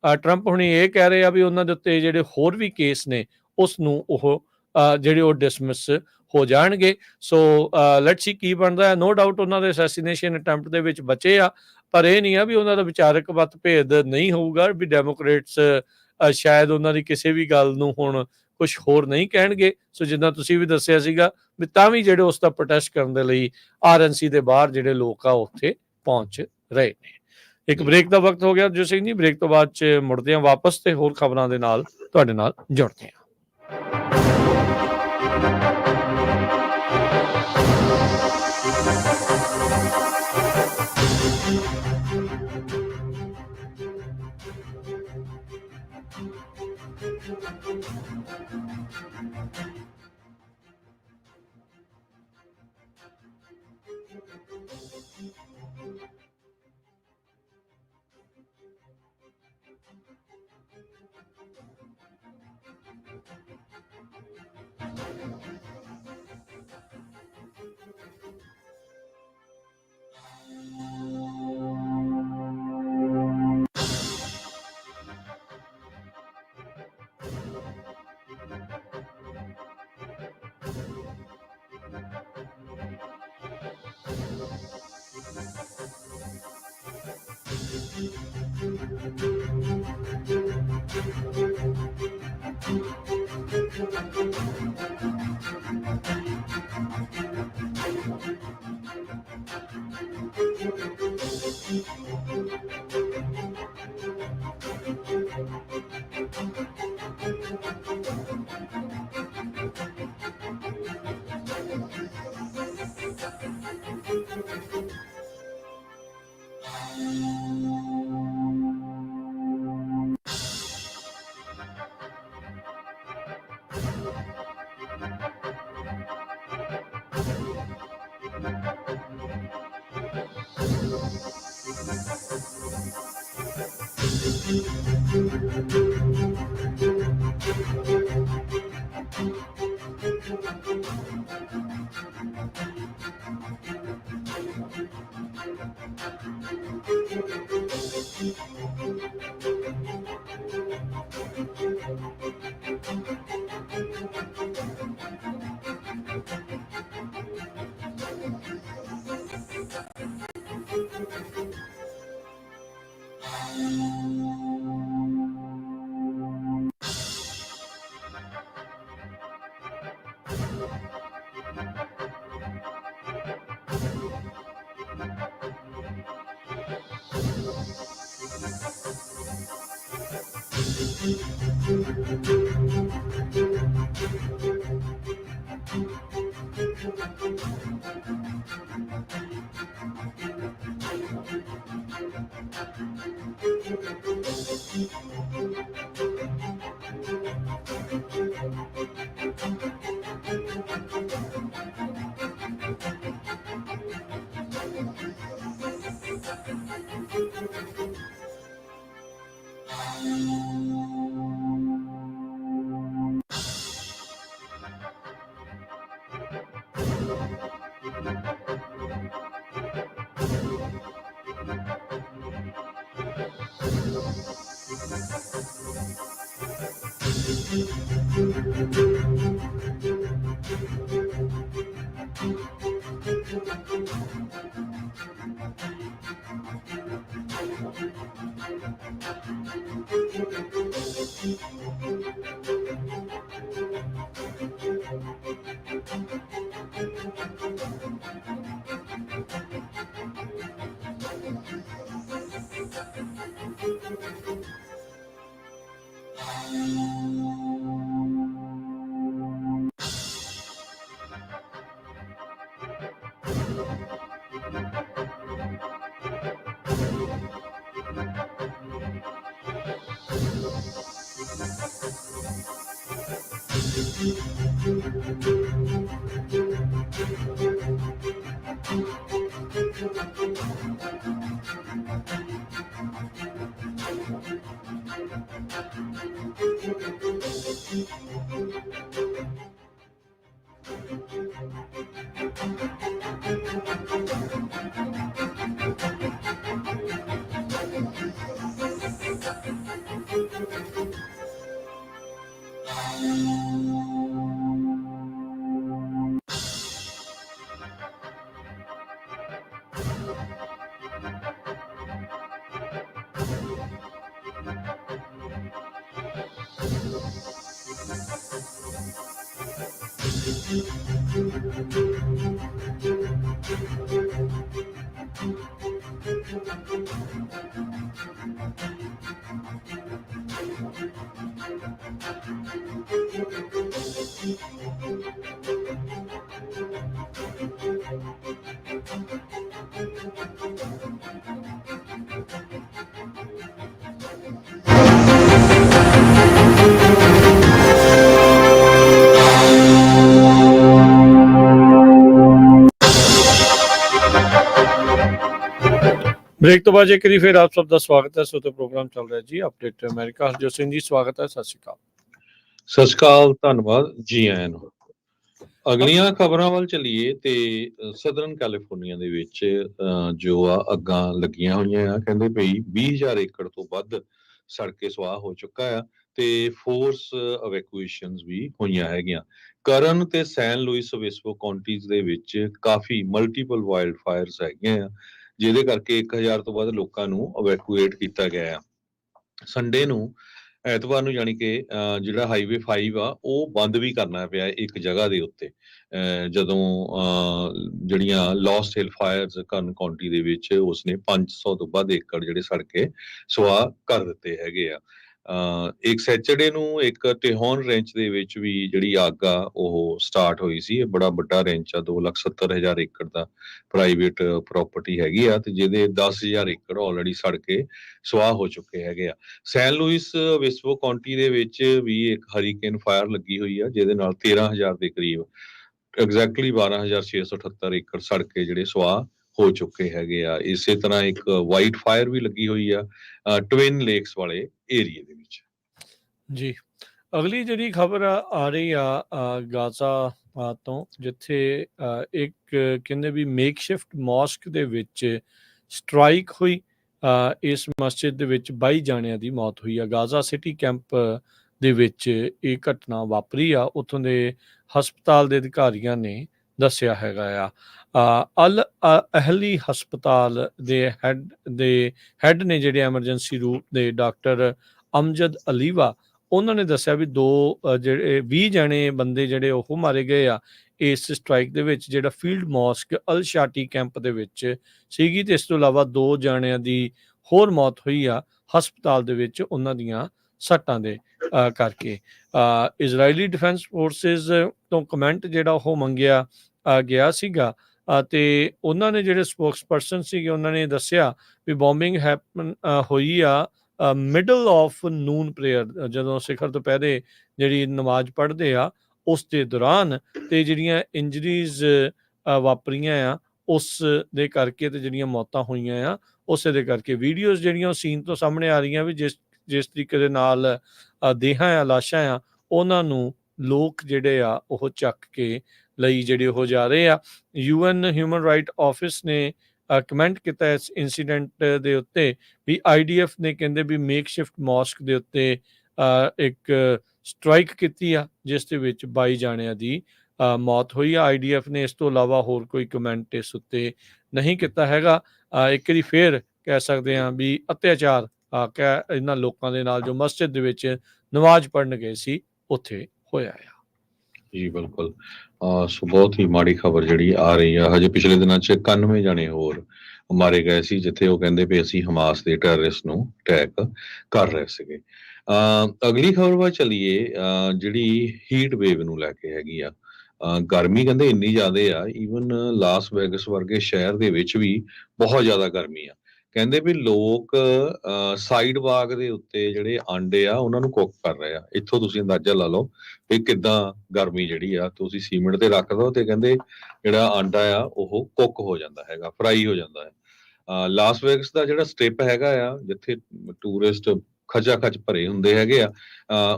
ਆ। ਟਰੰਪ ਹੁਣੀ ਇਹ ਕਹਿ ਰਹੇ ਆ ਵੀ ਉਹਨਾਂ ਦੇ ਉੱਤੇ ਜਿਹੜੇ ਹੋਰ ਵੀ ਕੇਸ ਨੇ ਉਸ ਨੂੰ ਉਹ ਜਿਹੜੇ ਉਹ ਡਿਸਮਿਸ ਹੋ ਜਾਣਗੇ। ਸੋ ਲੈਟਸ ਸੀ ਕੀ ਬਣਦਾ ਹੈ। ਨੋ ਡਾਊਟ ਉਹਨਾਂ ਦੇ ਅਸੈਸੀਨੇਸ਼ਨ ਅਟੈਂਪਟ ਦੇ ਵਿੱਚ ਬਚੇ ਆ, ਪਰ ਇਹ ਨਹੀਂ ਆ ਵੀ ਉਹਨਾਂ ਦਾ ਵਿਚਾਰਕ ਮਤਭੇਦ ਨਹੀਂ ਹੋਊਗਾ ਵੀ ਡੈਮੋਕ੍ਰੇਟਸ ਸ਼ਾਇਦ ਉਹਨਾਂ ਦੀ ਕਿਸੇ ਵੀ ਗੱਲ ਨੂੰ ਹੁਣ ਕੁਝ ਹੋਰ ਨਹੀਂ ਕਹਿਣਗੇ। ਸੋ ਜਿੱਦਾਂ ਤੁਸੀਂ ਵੀ ਦੱਸਿਆ ਸੀਗਾ ਵੀ ਤਾਂ ਵੀ ਜਿਹੜੇ ਉਸ ਦਾ ਪ੍ਰੋਟੈਸਟ ਕਰਨ ਦੇ ਲਈ RNC ਦੇ ਬਾਹਰ ਜਿਹੜੇ ਲੋਕ ਆ ਉੱਥੇ ਪਹੁੰਚ ਰਹੇ ਨੇ। ਇੱਕ ਬ੍ਰੇਕ ਦਾ ਵਕਤ ਹੋ ਗਿਆ ਜੋ ਸਿੰਘ ਜੀ, ਬ੍ਰੇਕ ਤੋਂ ਬਾਅਦ ਚ ਮੁੜਦੇ ਹਾਂ ਵਾਪਸ ਤੇ ਹੋਰ ਖਬਰਾਂ ਦੇ ਨਾਲ ਤੁਹਾਡੇ ਨਾਲ ਜੁੜਦੇ ਹਾਂ। ब्रेक तो बाद एक बार फिर आप सबका स्वागत है। सो तो प्रोग्राम चल रहा है जी अपडेट अमेरिका। हरजोत ਸਿੰਘ ਜੀ ਸਵਾਗਤ ਹੈ। ਸਤਿ ਸ਼੍ਰੀ ਅਕਾਲ। ਸਤਿ ਸ਼੍ਰੀ ਅਕਾਲ, ਧੰਨਵਾਦ ਜੀ ਆਇਆਂ ਨੂੰ। ਅਗਲੀਆਂ ਖਬਰਾਂ ਵੱਲ ਚੱਲੀਏ ਤੇ ਸਦਰਨ ਕੈਲੀਫੋਰਨੀਆ ਦੇ ਵਿੱਚ ਜੋ ਆ ਅੱਗਾਂ ਲੱਗੀਆਂ ਹੋਈਆਂ ਆ, ਕਹਿੰਦੇ ਪਈ 20,000 ਏਕੜ ਤੋਂ ਵੱਧ ਸੜ ਕੇ ਸੁਆਹ ਹੋ ਚੁੱਕਾ ਆ ਤੇ ਫੋਰਸ ਇਵੈਕੂਏਸ਼ਨਸ ਵੀ ਹੋਈਆਂ ਹੈਗੀਆਂ। ਕਰਨ ਤੇ ਸੈਨ ਲੂਇਸ ਓਬਿਸਪੋ ਕਾਉਂਟੀਜ਼ ਦੇ ਵਿੱਚ ਕਾਫੀ ਮਲਟੀਪਲ ਵਾਈਲਡ ਫਾਇਰਸ ਹੈਗੀਆਂ ਆ, ਜਿਹਦੇ ਕਰਕੇ 1,000 ਤੋਂ ਵੱਧ ਲੋਕਾਂ ਨੂੰ ਇਵੈਕੂਏਟ ਕੀਤਾ ਗਿਆ ਆ। ਸੰਡੇ ਨੂੰ, ਐਤਵਾਰ ਨੂੰ, ਯਾਨੀ ਕਿ ਜਿਹੜਾ ਹਾਈਵੇ 5 ਆ ਉਹ ਬੰਦ ਵੀ ਕਰਨਾ ਪਿਆ ਇੱਕ ਜਗ੍ਹਾ ਦੇ ਉੱਤੇ, ਜਦੋਂ ਜਿਹੜੀਆਂ ਲੌਸਟ ਹਿਲ ਫਾਇਰਸ ਕਰਨ ਕਾਉਂਟੀ ਦੇ ਵਿੱਚ ਉਸਨੇ 500 ਤੋਂ ਵੱਧ ਏਕੜ ਜਿਹੜੇ ਸੜ ਕੇ ਸੁਆਹ ਕਰ ਦਿੱਤੇ ਹੈਗੇ ਆ। ਇੱਕ ਸੈਚਰਡੇ ਨੂੰ ਇੱਕ ਟਿਹੌਨ ਰੈਂਚ ਦੇ ਵਿੱਚ ਵੀ ਜਿਹੜੀ ਅੱਗ ਆ ਉਹ ਸਟਾਰਟ ਹੋਈ ਸੀ। ਇਹ ਬੜਾ ਵੱਡਾ ਰੈਂਚ ਆ, 2,70,000 ਏਕੜ ਦਾ ਪ੍ਰਾਈਵੇਟ ਪ੍ਰਾਪਰਟੀ ਹੈਗੀ ਆ ਤੇ ਜਿਹਦੇ 10,000 ਏਕੜ ਆਲਰੇਡੀ ਸੜ ਕੇ ਸੁਆਹ ਹੋ ਚੁੱਕੇ ਹੈਗੇ ਆ। ਸੈਨ ਲੂਇਸ ਓਬਿਸਪੋ ਕਾਉਂਟੀ ਦੇ ਵਿੱਚ ਵੀ ਇੱਕ ਹਰੀਕੇਨ ਫਾਇਰ ਲੱਗੀ ਹੋਈ ਆ, ਜਿਹਦੇ ਨਾਲ 13,000 ਦੇ ਕਰੀਬ, ਐਗਜ਼ੈਕਟਲੀ 12,678 ਏਕੜ ਸੜ ਕੇ ਜਿਹੜੇ ਸੁਆਹ ਹੋ ਚੁੱਕੇ ਹੈਗੇ ਆ। ਇਸੇ ਤਰ੍ਹਾਂ ਇੱਕ ਵਾਈਟ ਫਾਇਰ ਵੀ ਲੱਗੀ ਹੋਈ ਆ ਟਵਿਨ ਲੇਕਸ ਵਾਲੇ ਏਰੀਏ ਦੇ ਵਿੱਚ। ਜੀ ਅਗਲੀ ਜਿਹੜੀ ਖਬਰ ਆ ਰਹੀ ਆ ਗਾਜ਼ਾ ਤੋਂ, ਜਿੱਥੇ ਇੱਕ ਕਹਿੰਦੇ ਵੀ ਮੇਕਸ਼ਿਫਟ ਮੌਸਕ ਦੇ ਵਿੱਚ ਸਟ੍ਰਾਈਕ ਹੋਈ। ਇਸ ਮਸਜਿਦ ਦੇ ਵਿੱਚ 22 ਜਾਣਿਆਂ ਦੀ ਮੌਤ ਹੋਈ ਆ। ਗਾਜ਼ਾ ਸਿਟੀ ਕੈਂਪ ਦੇ ਵਿੱਚ ਇਹ ਘਟਨਾ ਵਾਪਰੀ ਆ, ਉੱਥੋਂ ਦੇ ਹਸਪਤਾਲ ਦੇ ਅਧਿਕਾਰੀਆਂ ਨੇ ਦੱਸਿਆ ਹੈਗਾ ਆ। ਅਲ ਅਹਲੀ ਹਸਪਤਾਲ ਦੇ ਹੈੱਡ ਨੇ ਜਿਹੜੇ ਐਮਰਜੈਂਸੀ ਰੂਪ ਦੇ ਡਾਕਟਰ ਅਮਜਦ ਅਲੀਵਾ, ਉਹਨਾਂ ਨੇ ਦੱਸਿਆ ਵੀ ਜਿਹੜੇ 20 ਜਣੇ ਬੰਦੇ ਜਿਹੜੇ ਉਹ ਮਾਰੇ ਗਏ ਆ ਇਸ ਸਟ੍ਰਾਈਕ ਦੇ ਵਿੱਚ, ਜਿਹੜਾ ਫੀਲਡ ਮੌਸਕ ਅਲ ਸ਼ਾਟੀ ਕੈਂਪ ਦੇ ਵਿੱਚ ਸੀਗੀ। ਤੇ ਇਸ ਤੋਂ ਇਲਾਵਾ 2 ਜਾਣਿਆਂ ਦੀ ਹੋਰ ਮੌਤ ਹੋਈ ਆ ਹਸਪਤਾਲ ਦੇ ਵਿੱਚ ਉਹਨਾਂ ਦੀਆਂ ਸੱਟਾਂ ਦੇ ਕਰਕੇ। ਇਜ਼ਰਾਈਲੀ ਡਿਫੈਂਸ ਫੋਰਸਿਸ ਤੋਂ ਕਮੈਂਟ ਜਿਹੜਾ ਉਹ ਮੰਗਿਆ ਗਿਆ ਸੀਗਾ ਤੇ ਉਹਨਾਂ ਨੇ ਜਿਹੜੇ ਸਪੋਕਸਪਰਸਨ ਸੀਗੇ ਉਹਨਾਂ ਨੇ ਦੱਸਿਆ ਵੀ ਬੋmbਿੰਗ ਹੋਈ ਆ ਮਿਡਲ ਆਫ ਨੂਨ ਪ੍ਰੇਅਰ, ਜਦੋਂ ਸਿਖਰ ਦੁਪਹਿਰੇ ਜਿਹੜੀ ਨਮਾਜ਼ ਪੜ੍ਹਦੇ ਆ ਉਸ ਦੇ ਦੌਰਾਨ, ਤੇ ਜਿਹੜੀਆਂ ਇੰਜਰੀਜ਼ ਵਾਪਰੀਆਂ ਆ ਉਸ ਦੇ ਕਰਕੇ ਤੇ ਜਿਹੜੀਆਂ ਮੌਤਾਂ ਹੋਈਆਂ ਆ ਉਸੇ ਦੇ ਕਰਕੇ। ਵੀਡੀਓਜ਼ ਜਿਹੜੀਆਂ ਸੀਨ ਤੋਂ ਸਾਹਮਣੇ ਆ ਰਹੀਆਂ ਵੀ ਜਿਸ ਤਰੀਕੇ ਦੇ ਨਾਲ ਦੇਹਾਂ ਆ, ਲਾਸ਼ਾਂ ਆ, ਉਹਨਾਂ ਨੂੰ ਲੋਕ ਜਿਹੜੇ ਆ ਉਹ ਚੱਕ ਕੇ ਲਈ ਜਿਹੜੇ ਉਹ ਜਾ ਰਹੇ ਆ। UN ਹਿਊਮਨ ਰਾਈਟ ਆਫਿਸ ਨੇ ਕਮੈਂਟ ਕੀਤਾ ਇਸ ਇਨਸੀਡੈਂਟ ਦੇ ਉੱਤੇ ਵੀ IDF ਨੇ ਕਹਿੰਦੇ ਵੀ ਮੇਕਸ਼ਿਫਟ ਮੌਸਕ ਦੇ ਉੱਤੇ ਇੱਕ ਸਟ੍ਰਾਈਕ ਕੀਤੀ ਆ, ਜਿਸ ਦੇ ਵਿੱਚ 22 ਜਾਣਿਆਂ ਦੀ ਮੌਤ ਹੋਈ ਆ। IDF ਨੇ ਇਸ ਤੋਂ ਇਲਾਵਾ ਹੋਰ ਕੋਈ ਕਮੈਂਟ ਇਸ ਉੱਤੇ ਨਹੀਂ ਕੀਤਾ ਹੈਗਾ। ਇੱਕ ਵਾਰੀ ਫੇਰ ਕਹਿ ਸਕਦੇ ਹਾਂ ਵੀ ਅਤਿਆਚਾਰ ਇਹਨਾਂ ਲੋਕਾਂ ਦੇ ਨਾਲ ਜੋ ਮਸਜਿਦ ਦੇ ਵਿੱਚ ਨਮਾਜ਼ ਪੜ੍ਹਨ ਗਏ ਸੀ ਉੱਥੇ ਹੋਇਆ ਆ। ਜੀ ਬਿਲਕੁਲ। ਸੋ ਬਹੁਤ ਹੀ ਮਾੜੀ ਖਬਰ ਜਿਹੜੀ ਆ ਰਹੀ ਆ। ਹਜੇ ਪਿਛਲੇ ਦਿਨਾਂ 'ਚ 91 ਜਾਣੇ ਹੋਰ ਮਾਰੇ ਗਏ ਸੀ, ਜਿੱਥੇ ਉਹ ਕਹਿੰਦੇ ਵੀ ਅਸੀਂ ਹਮਾਸ ਦੇ ਟੈਰਰਿਸਟ ਨੂੰ ਅਟੈਕ ਕਰ ਰਹੇ ਸੀਗੇ। ਅਗਲੀ ਖਬਰ ਵੱਲ ਚੱਲੀਏ, ਜਿਹੜੀ ਹੀਟ ਵੇਵ ਨੂੰ ਲੈ ਕੇ ਹੈਗੀ ਆ। ਗਰਮੀ ਕਹਿੰਦੇ ਇੰਨੀ ਜ਼ਿਆਦਾ ਆ, ਈਵਨ ਲਾਸ ਵੈਗਸ ਵਰਗੇ ਸ਼ਹਿਰ ਦੇ ਵਿੱਚ ਵੀ ਬਹੁਤ ਜ਼ਿਆਦਾ ਗਰਮੀ ਆ। ਕਹਿੰਦੇ ਵੀ ਲੋਕ ਸਾਈਡ ਵਾਕ ਦੇ ਉੱਤੇ ਜਿਹੜੇ ਆਂਡੇ ਆ ਉਹਨਾਂ ਨੂੰ ਕੁੱਕ ਕਰ ਰਹੇ ਆ। ਇੱਥੋਂ ਤੁਸੀਂ ਅੰਦਾਜ਼ਾ ਲਾ ਲਓ ਵੀ ਕਿੱਦਾਂ ਗਰਮੀ ਜਿਹੜੀ ਆ ਤੁਸੀਂ ਸੀਮੈਂਟ ਤੇ ਰੱਖ ਦਿਓ ਤੇ ਕਹਿੰਦੇ ਜਿਹੜਾ ਆਂਡਾ ਆ ਉਹ ਕੁੱਕ ਹੋ ਜਾਂਦਾ ਹੈਗਾ, ਫਰਾਈ ਹੋ ਜਾਂਦਾ ਹੈ। ਲਾਸ ਵੇਗਸ ਦਾ ਜਿਹੜਾ ਸਟ੍ਰਿਪ ਹੈਗਾ ਆ ਜਿੱਥੇ ਟੂਰਿਸਟ ਖਚਾ ਖਚ ਭਰੇ ਹੁੰਦੇ ਹੈਗੇ ਆ,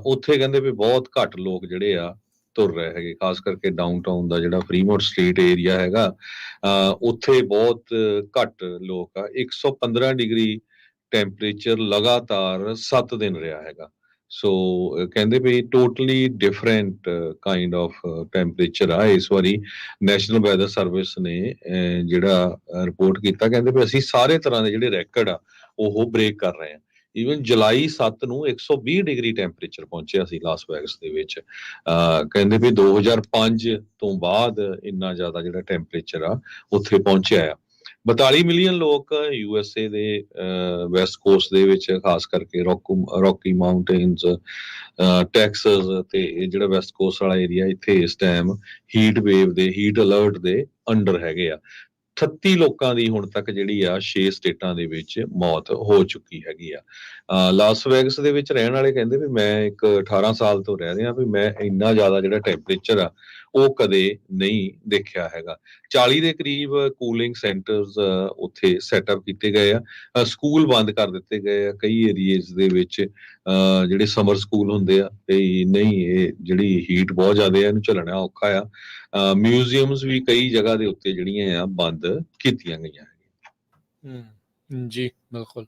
ਉੱਥੇ ਕਹਿੰਦੇ ਵੀ ਬਹੁਤ ਘੱਟ ਲੋਕ ਜਿਹੜੇ ਆ ਤੁਰ ਰਹੇ ਹੈਗੇ, ਖਾਸ ਕਰਕੇ ਡਾਊਨਟਾਊਨ ਦਾ ਜਿਹੜਾ ਫਰੀਮੋਂਟ ਸਟਰੀਟ ਏਰੀਆ ਹੈਗਾ, ਉੱਥੇ ਬਹੁਤ ਘੱਟ ਲੋਕ ਆ। 115 ਡਿਗਰੀ ਟੈਂਪਰੇਚਰ ਲਗਾਤਾਰ 7 ਦਿਨ ਰਿਹਾ ਹੈਗਾ। ਸੋ ਕਹਿੰਦੇ ਵੀ totally different kind of temperature ਆ ਇਸ ਵਾਰੀ। ਨੈਸ਼ਨਲ ਵੈਦਰ ਸਰਵਿਸ ਨੇ ਜਿਹੜਾ ਰਿਪੋਰਟ ਕੀਤਾ, ਕਹਿੰਦੇ ਵੀ ਅਸੀਂ ਸਾਰੇ ਤਰ੍ਹਾਂ ਦੇ ਜਿਹੜੇ ਰੈਕਡ ਆ ਉਹ ਬ੍ਰੇਕ ਕਰ ਰਹੇ ਹਾਂ। ਈਵਨ ਜੁਲਾਈ 7 ਨੂੰ 120 ਡਿਗਰੀ ਟੈਂਪਰੇਚਰ ਪਹੁੰਚਿਆ ਸੀ ਲਾਸ ਵੈਗਸ ਦੇ ਵਿੱਚ। ਕਹਿੰਦੇ ਵੀ 2005 ਤੋਂ ਬਾਅਦ ਇੰਨਾ ਜ਼ਿਆਦਾ ਜਿਹੜਾ ਟੈਂਪਰੇਚਰ ਆ ਉੱਥੇ ਪਹੁੰਚਿਆ ਆ। 42 ਮਿਲੀਅਨ ਲੋਕ USA ਦੇ ਵੈਸਟ ਕੋਸਟ ਦੇ ਵਿੱਚ, ਖਾਸ ਕਰਕੇ ਰੌਕੀ ਮਾਊਂਟੇਨਸ, ਟੈਕਸਸ ਤੇ ਇਹ ਜਿਹੜਾ ਵੈਸਟ ਕੋਸਟ ਵਾਲਾ ਏਰੀਆ, ਇੱਥੇ ਇਸ ਟਾਈਮ ਹੀਟ ਵੇਵ ਦੇ ਹੀਟ ਅਲਰਟ ਦੇ ਅੰਡਰ ਹੈਗੇ ਆ। 38 ਲੋਕਾਂ ਦੀ ਹੁਣ ਤੱਕ ਜਿਹੜੀ ਆ 6 ਸਟੇਟਾਂ ਦੇ ਵਿੱਚ ਮੌਤ ਹੋ ਚੁੱਕੀ ਹੈਗੀ ਆ। ਲਾਸ ਵੈਗਸ ਦੇ ਵਿੱਚ ਰਹਿਣ ਵਾਲੇ ਕਹਿੰਦੇ ਵੀ ਮੈਂ ਇੱਕ 18 ਸਾਲ ਤੋਂ ਰਹਿ ਰਿਹਾ ਵੀ ਮੈਂ ਇੰਨਾ ਜ਼ਿਆਦਾ ਜਿਹੜਾ ਟੈਂਪਰੇਚਰ ਆ ਉਹ ਕਦੇ ਨਹੀਂ ਦੇਖਿਆ ਹੈਗਾ। 40 ਦੇ ਕਰੀਬ ਕੂਲਿੰਗ ਸੈਂਟਰਸ ਉੱਥੇ ਸੈਟਅਪ ਕੀਤੇ ਗਏ ਆ। ਸਕੂਲ ਬੰਦ ਕਰ ਦਿੱਤੇ ਗਏ ਆ ਕਈ ਏਰੀਏਜ਼ ਦੇ ਵਿੱਚ, ਜਿਹੜੇ ਸਮਰ ਸਕੂਲ ਹੁੰਦੇ ਆ ਤੇ ਨਹੀਂ, ਇਹ ਜਿਹੜੀ ਹੀਟ ਬਹੁਤ ਜ਼ਿਆਦਾ ਹੈ ਇਹਨੂੰ ਝੱਲਣਾ ਔਖਾ ਆ। ਮਿਊਜ਼ੀਅਮਸ ਵੀ ਕਈ ਜਗ੍ਹਾ ਦੇ ਉੱਤੇ ਜਿਹੜੀਆਂ ਆ ਬੰਦ ਕੀਤੀਆਂ ਗਈਆਂ ਹੈਗੀਆਂ। ਜੀ ਬਿਲਕੁਲ।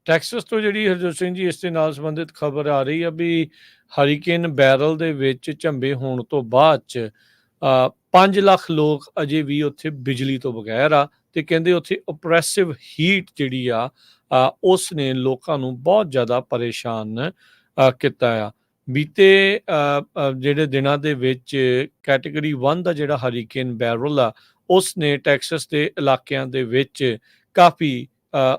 ਟੈਕਸਸ ਤੋਂ ਜਿਹੜੀ ਹਰਜੋਤ ਸਿੰਘ ਜੀ ਇਸ ਦੇ ਨਾਲ ਸੰਬੰਧਿਤ ਖਬਰ ਆ ਰਹੀ ਆ ਵੀ ਹਰੀਕੇਨ ਬੈਰਲ ਦੇ ਵਿੱਚ ਝੰਬੇ ਹੋਣ ਤੋਂ ਬਾਅਦ 'ਚ 5 ਲੱਖ ਲੋਕ ਅਜੇ ਵੀ ਉੱਥੇ ਬਿਜਲੀ ਤੋਂ ਬਗੈਰ ਆ, ਤੇ ਕਹਿੰਦੇ ਉੱਥੇ ਓਪਰੈਸਿਵ ਹੀਟ ਜਿਹੜੀ ਆ ਉਸ ਨੇ ਲੋਕਾਂ ਨੂੰ ਬਹੁਤ ਜ਼ਿਆਦਾ ਪਰੇਸ਼ਾਨ ਕੀਤਾ ਆ। ਬੀਤੇ ਜਿਹੜੇ ਦਿਨਾਂ ਦੇ ਵਿੱਚ ਕੈਟੇਗਰੀ 1 ਦਾ ਜਿਹੜਾ ਹਰੀਕੇਨ ਬੈਰਲ ਆ ਉਸ ਨੇ ਟੈਕਸਸ ਦੇ ਇਲਾਕਿਆਂ ਦੇ ਵਿੱਚ ਕਾਫੀ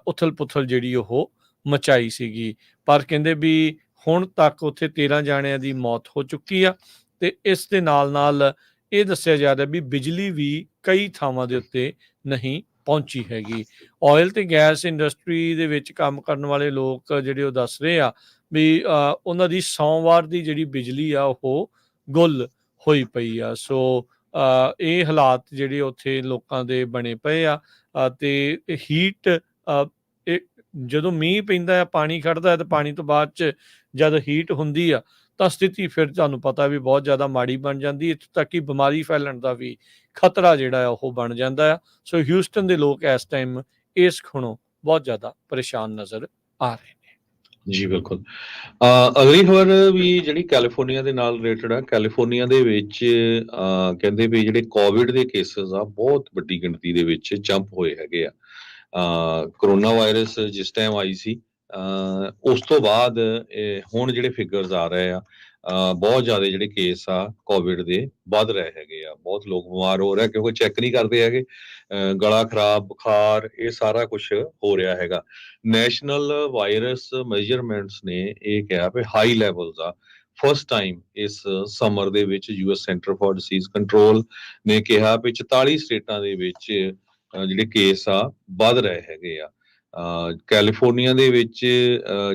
ਉਥਲ ਪੁਥਲ ਜਿਹੜੀ ਉਹ ਮਚਾਈ ਸੀਗੀ, ਪਰ ਕਹਿੰਦੇ ਵੀ ਹੁਣ ਤੱਕ ਉੱਥੇ 13 ਜਾਣਿਆਂ ਦੀ ਮੌਤ ਹੋ ਚੁੱਕੀ ਆ। ਤੇ ਇਸ ਦੇ ਨਾਲ ਨਾਲ ਇਹ ਦੱਸਿਆ ਜਾ ਰਿਹਾ ਵੀ ਬਿਜਲੀ ਵੀ ਕਈ ਥਾਵਾਂ ਦੇ ਉੱਤੇ ਨਹੀਂ ਪਹੁੰਚੀ ਹੈਗੀ। ਆਇਲ ਤੇ ਗੈਸ ਇੰਡਸਟਰੀ ਦੇ ਵਿੱਚ ਕੰਮ ਕਰਨ ਵਾਲੇ ਲੋਕ ਜਿਹੜੇ ਉਹ ਦੱਸ ਰਹੇ ਆ ਵੀ ਉਹਨਾਂ ਦੀ ਸੋਮਵਾਰ ਦੀ ਜਿਹੜੀ ਬਿਜਲੀ ਆ ਉਹ ਗੁੱਲ ਹੋਈ ਪਈ ਆ। ਸੋ ਇਹ ਹਾਲਾਤ ਜਿਹੜੇ ਉੱਥੇ ਲੋਕਾਂ ਦੇ ਬਣੇ ਪਏ ਆ। ਤੇ ਹੀਟ, ਜਦੋਂ ਮੀਂਹ ਪੈਂਦਾ ਆ ਪਾਣੀ ਖੜਦਾ ਹੈ ਤੇ ਪਾਣੀ ਤੋਂ ਬਾਅਦ 'ਚ ਜਦ ਹੀਟ ਹੁੰਦੀ ਆ ਤਾਂ ਸਥਿਤੀ ਫਿਰ ਤੁਹਾਨੂੰ ਪਤਾ ਵੀ ਬਹੁਤ ਜ਼ਿਆਦਾ ਮਾੜੀ ਬਣ ਜਾਂਦੀ, ਇੱਥੋਂ ਤੱਕ ਕਿ ਬਿਮਾਰੀ ਫੈਲਣ ਦਾ ਵੀ ਖਤਰਾ ਜਿਹੜਾ ਆ ਉਹ ਬਣ ਜਾਂਦਾ ਆ। ਸੋ ਹਿਊਸਟਨ ਦੇ ਲੋਕ ਇਸ ਟਾਈਮ ਇਸ ਖਣੋਂ ਬਹੁਤ ਜ਼ਿਆਦਾ ਪਰੇਸ਼ਾਨ ਨਜ਼ਰ ਆ ਰਹੇ ਨੇ। ਜੀ ਬਿਲਕੁਲ। ਅਗਲੀ ਖਬਰ ਵੀ ਜਿਹੜੀ ਕੈਲੀਫੋਰਨੀਆ ਦੇ ਨਾਲ ਰਿਲੇਟਡ ਆ। ਕੈਲੀਫੋਰਨੀਆ ਦੇ ਵਿੱਚ ਕਹਿੰਦੇ ਵੀ ਜਿਹੜੇ ਕੋਵਿਡ ਦੇ ਕੇਸਿਸ ਆ ਬਹੁਤ ਵੱਡੀ ਗਿਣਤੀ ਦੇ ਵਿੱਚ ਜੰਪ ਹੋਏ ਹੈਗੇ ਆ। ਕਰੋਨਾ ਵਾਇਰਸ ਜਿਸ ਟਾਈਮ ਆਈ ਸੀ ਉਸ ਤੋਂ ਬਾਅਦ ਹੁਣ ਜਿਹੜੇ ਫਿਗਰਸ ਆ ਰਹੇ ਆ, ਬਹੁਤ ਜ਼ਿਆਦਾ ਜਿਹੜੇ ਕੇਸ ਆ ਕੋਵਿਡ ਦੇ ਵੱਧ ਰਹੇ ਹੈਗੇ ਆ। ਬਹੁਤ ਲੋਕ ਬਿਮਾਰ ਹੋ ਰਹੇ ਕਿਉਂਕਿ ਚੈੱਕ ਨਹੀਂ ਕਰਦੇ ਹੈਗੇ। ਗਲਾ ਖਰਾਬ, ਬੁਖਾਰ, ਇਹ ਸਾਰਾ ਕੁਝ ਹੋ ਰਿਹਾ ਹੈਗਾ। ਨੈਸ਼ਨਲ ਵਾਇਰਸ ਮੈਜਰਮੈਂਟਸ ਨੇ ਇਹ ਕਿਹਾ ਵੀ ਹਾਈ ਲੈਵਲਸ ਆ। ਫਸਟ ਟਾਈਮ ਇਸ ਸਮਰ ਦੇ ਵਿੱਚ US Center for Disease Control ਨੇ ਕਿਹਾ ਵੀ 44 ਸਟੇਟਾਂ ਦੇ ਵਿੱਚ ਜਿਹੜੇ ਕੇਸ ਆ ਵੱਧ ਰਹੇ ਹੈਗੇ ਆ। ਕੈਲੀਫੋਰਨੀਆ ਦੇ ਵਿੱਚ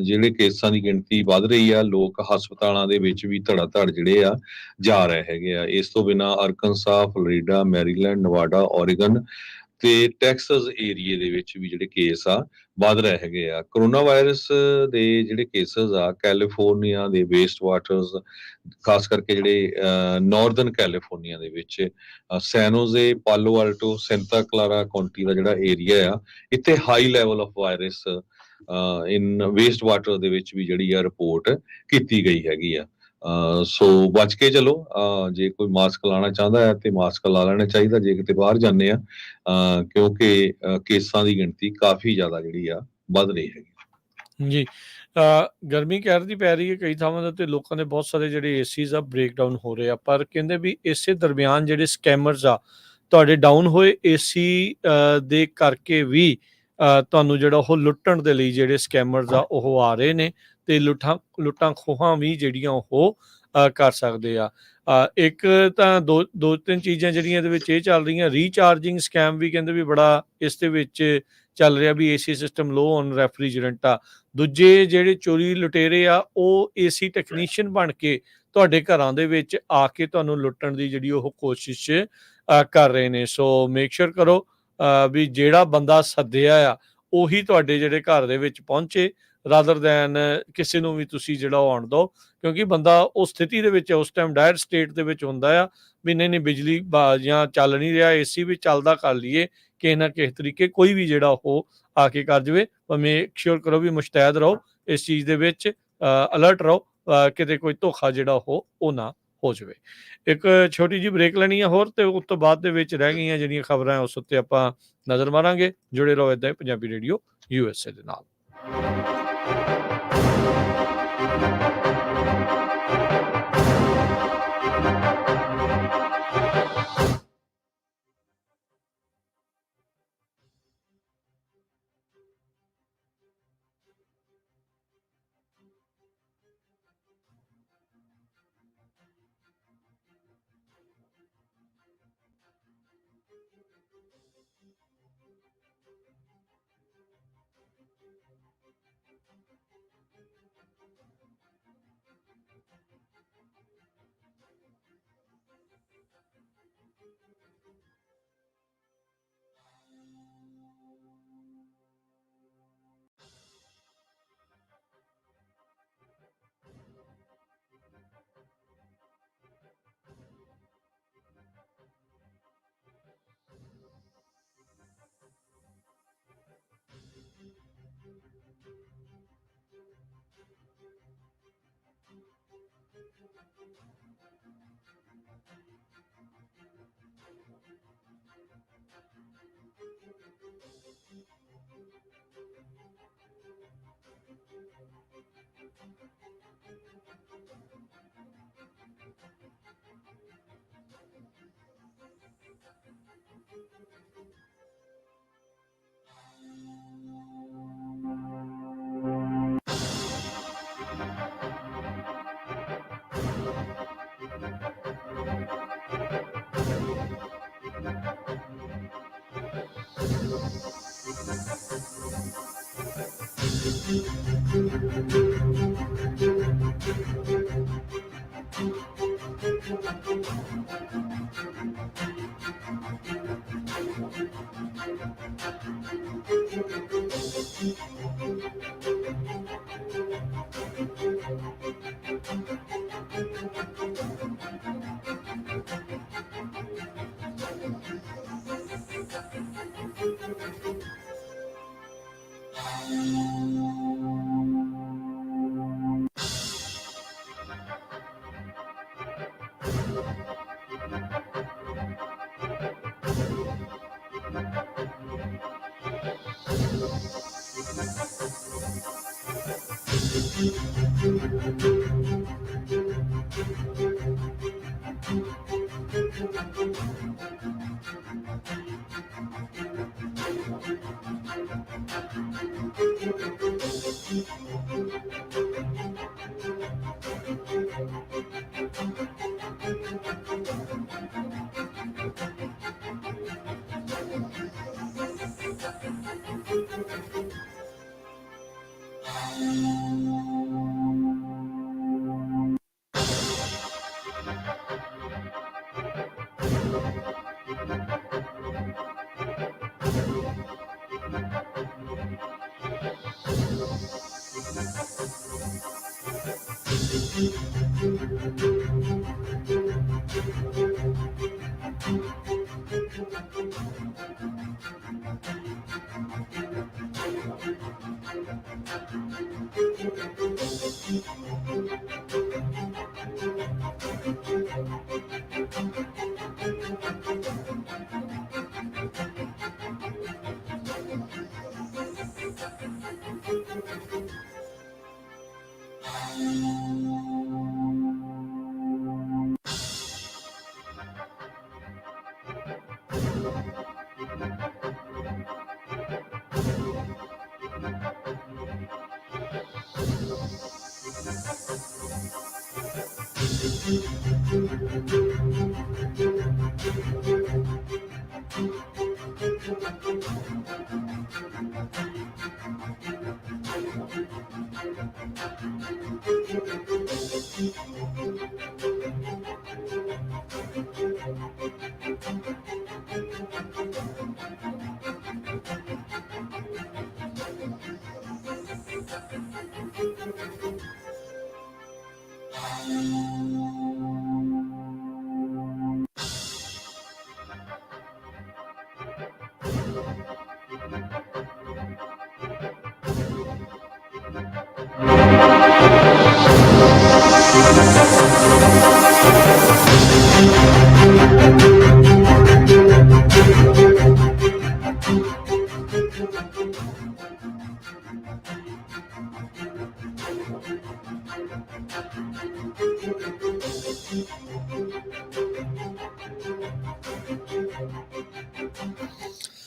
ਜਿਹੜੇ ਕੇਸਾਂ ਦੀ ਗਿਣਤੀ ਵੱਧ ਰਹੀ ਆ, ਲੋਕ ਹਸਪਤਾਲਾਂ ਦੇ ਵਿੱਚ ਵੀ ਧੜਾ ਧੜ ਜਿਹੜੇ ਆ ਜਾ ਰਹੇ ਹੈਗੇ ਆ। ਇਸ ਤੋਂ ਬਿਨਾਂ ਅਰਕਨਸਾ, ਫਲੋਰੀਡਾ, ਮੈਰੀਲੈਂਡ, ਨਵਾਡਾ, ਓਰੀਗਨ ਤੇ ਟੈਕਸਸ ਏਰੀਏ ਦੇ ਵਿੱਚ ਵੀ ਜਿਹੜੇ ਕੇਸ ਆ ਵੱਧ ਰਹੇ ਹੈਗੇ ਆ। ਕਰੋਨਾ ਵਾਇਰਸ ਦੇ ਜਿਹੜੇ ਕੇਸਸ ਆ ਕੈਲੀਫੋਰਨੀਆ ਦੇ ਵੇਸਟ ਵਾਟਰਸ, ਖਾਸ ਕਰਕੇ ਜਿਹੜੇ ਨਾਰਦਰਨ ਕੈਲੀਫੋਰਨੀਆ ਦੇ ਵਿੱਚ ਸੈਨੋਜ਼ੇ, ਪਾਲੋ ਆਲਟੋ, ਸੈਂਟਾ ਕਲਾਰਾ ਕਾਉਂਟੀ ਦਾ ਜਿਹੜਾ ਏਰੀਆ ਆ, ਇੱਥੇ high level of virus in waste water ਦੇ ਵਿੱਚ ਵੀ ਜਿਹੜੀ ਆ ਰਿਪੋਰਟ ਕੀਤੀ ਗਈ ਹੈਗੀ ਆ। ਸੋ ਬਚ ਕੇ ਚਲੋ। ਜੇ ਕੋਈ ਮਾਸਕ ਲਾਉਣਾ ਚਾਹੁੰਦਾ ਹੈ ਤੇ ਮਾਸਕ ਲਾ ਲੈਣਾ ਚਾਹੀਦਾ ਜੇ ਕਿਤੇ ਬਾਹਰ ਜਾਂਦੇ ਆ, ਕਿਉਂਕਿ ਕੇਸਾਂ ਦੀ ਗਿਣਤੀ ਕਾਫੀ ਜ਼ਿਆਦਾ ਜਿਹੜੀ ਆ ਵੱਧ ਰਹੀ ਹੈਗੀ। ਜੀ। ਗਰਮੀ ਕਹਿਰ ਦੀ ਪੈ ਰਹੀ ਹੈ ਕਈ ਥਾਵਾਂ ਦੇ ਉੱਤੇ, ਲੋਕਾਂ ਦੇ ਬਹੁਤ ਸਾਰੇ ਜਿਹੜੇ ਏਸੀਜ਼ ਆ ਬ੍ਰੇਕਡਾਊਨ ਹੋ ਰਹੇ ਆ, ਪਰ ਕਹਿੰਦੇ ਵੀ ਇਸੇ ਦਰਮਿਆਨ ਜਿਹੜੇ ਸਕੈਮਰਸ ਆ ਤੁਹਾਡੇ ਡਾਊਨ ਹੋਏ ਏਸੀ ਦੇ ਕਰਕੇ ਵੀ ਤੁਹਾਨੂੰ ਜਿਹੜਾ ਉਹ ਲੁੱਟਣ ਦੇ ਲਈ ਜਿਹੜੇ ਸਕੈਮਰਸ ਆ ਉਹ ਆ ਰਹੇ ਨੇ, ਤੇ ਲੁੱਟਾਂ ਖੋਹਾਂ ਵੀ ਜਿਹੜੀਆਂ ਉਹ ਕਰ ਸਕਦੇ ਆ। ਇੱਕ ਤਾਂ ਦੋ ਤਿੰਨ ਚੀਜ਼ਾਂ ਜਿਹੜੀਆਂ ਇਹਦੇ ਵਿੱਚ ਇਹ ਚੱਲ ਰਹੀਆਂ, ਰੀਚਾਰਜਿੰਗ ਸਕੈਮ ਵੀ ਕਹਿੰਦੇ ਵੀ ਬੜਾ ਇਸ ਦੇ ਵਿੱਚ ਚੱਲ ਰਿਹਾ ਵੀ ਏਸੀ ਸਿਸਟਮ ਲੋ ਔਨ ਰੈਫਰੀਜਰੈਂਟ ਆ। ਦੂਜੇ ਜਿਹੜੇ ਚੋਰੀ ਲੁਟੇਰੇ ਆ ਉਹ ਏਸੀ ਟੈਕਨੀਸ਼ੀਅਨ ਬਣ ਕੇ ਤੁਹਾਡੇ ਘਰਾਂ ਦੇ ਵਿੱਚ ਆ ਕੇ ਤੁਹਾਨੂੰ ਲੁੱਟਣ ਦੀ ਜਿਹੜੀ ਉਹ ਕੋਸ਼ਿਸ਼ ਕਰ ਰਹੇ ਨੇ। ਸੋ ਮੇਕ ਸ਼ੋਰ ਕਰੋ ਵੀ ਜਿਹੜਾ ਬੰਦਾ ਸੱਦਿਆ ਆ ਉਹੀ ਤੁਹਾਡੇ ਜਿਹੜੇ ਘਰ ਦੇ ਵਿੱਚ ਪਹੁੰਚੇ, ਰਾਦਰ ਦੈਨ ਕਿਸੇ ਨੂੰ ਵੀ ਤੁਸੀਂ ਜਿਹੜਾ ਉਹ ਆਉਣ ਦਿਓ, ਕਿਉਂਕਿ ਬੰਦਾ ਉਸ ਸਥਿਤੀ ਦੇ ਵਿੱਚ ਉਸ ਟਾਈਮ ਡਾਇਰ ਸਟੇਟ ਦੇ ਵਿੱਚ ਹੁੰਦਾ ਆ ਵੀ ਨਹੀਂ ਬਿਜਲੀ ਜਾਂ ਚੱਲ ਨਹੀਂ ਰਿਹਾ, ਏਸੀ ਵੀ ਚੱਲਦਾ ਕਰ ਲਈਏ, ਕਿਸੇ ਨਾ ਕਿਸੇ ਤਰੀਕੇ ਕੋਈ ਵੀ ਜਿਹੜਾ ਉਹ ਆ ਕੇ ਕਰ ਜਾਵੇ। ਪਰ ਮੇਕ ਸ਼ੋਰ ਕਰੋ ਵੀ ਮੁਸ਼ਤੈਦ ਰਹੋ ਇਸ ਚੀਜ਼ ਦੇ ਵਿੱਚ, ਅਲਰਟ ਰਹੋ, ਕਿਤੇ ਕੋਈ ਧੋਖਾ ਜਿਹੜਾ ਉਹ ਨਾ ਹੋ ਜਾਵੇ। ਇੱਕ ਛੋਟੀ ਜਿਹੀ ਬ੍ਰੇਕ ਲੈਣੀ ਆ ਹੋਰ, ਤੇ ਉਸ ਤੋਂ ਬਾਅਦ ਦੇ ਵਿੱਚ ਰਹਿ ਗਈਆਂ ਜਿਹੜੀਆਂ ਖਬਰਾਂ ਉਸ ਉੱਤੇ ਆਪਾਂ ਨਜ਼ਰ ਮਾਰਾਂਗੇ। ਜੁੜੇ ਰਹੋ ਏਦਾਂ ਹੀ ਪੰਜਾਬੀ ਰੇਡੀਓ USA ਦੇ ਨਾਲ।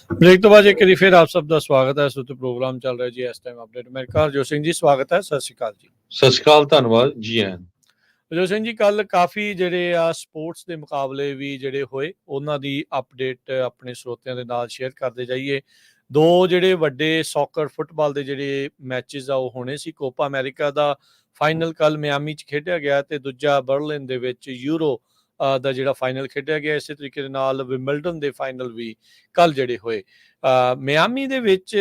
ब्रेक तो बाद एक बारी फिर आप सब का स्वागत है। सुत प्रोग्राम चल रहा है जी इस टाइम अपडेट। मेरे ख्याल हरजोत सिंह जी स्वागत है। सत श्री अकाल जी। ਸਤਿ ਸ਼੍ਰੀ ਅਕਾਲ, ਧੰਨਵਾਦ ਜੀ ਆਇਆਂ ਨੂੰ। ਹਰਜੋਤ ਸਿੰਘ ਜੀ ਕੱਲ ਕਾਫੀ ਜਿਹੜੇ ਆ ਸਪੋਰਟਸ ਦੇ ਮੁਕਾਬਲੇ ਵੀ ਜਿਹੜੇ ਹੋਏ ਉਹਨਾਂ ਦੀ ਅਪਡੇਟ ਆਪਣੇ ਸਰੋਤਿਆਂ ਦੇ ਨਾਲ ਸ਼ੇਅਰ ਕਰਦੇ ਜਾਈਏ। ਦੋ ਜਿਹੜੇ ਵੱਡੇ ਸੌਕਰ ਫੁੱਟਬਾਲ ਦੇ ਜਿਹੜੇ ਮੈਚਸ ਆ ਉਹ ਹੋਣੇ ਸੀ। ਕੋਪਾ ਅਮਰੀਕਾ ਦਾ ਫਾਈਨਲ ਕੱਲ ਮਿਆਮੀ 'ਚ ਖੇਡਿਆ ਗਿਆ ਤੇ ਦੂਜਾ ਬਰਲਿਨ ਦੇ ਵਿੱਚ ਯੂਰੋ ਦਾ ਜਿਹੜਾ ਫਾਈਨਲ ਖੇਡਿਆ ਗਿਆ। ਇਸੇ ਤਰੀਕੇ ਦੇ ਨਾਲ ਵਿੰਬਲਡਨ ਦੇ ਫਾਈਨਲ ਵੀ ਕੱਲ ਜਿਹੜੇ ਹੋਏ। ਮਿਆਮੀ ਦੇ ਵਿੱਚ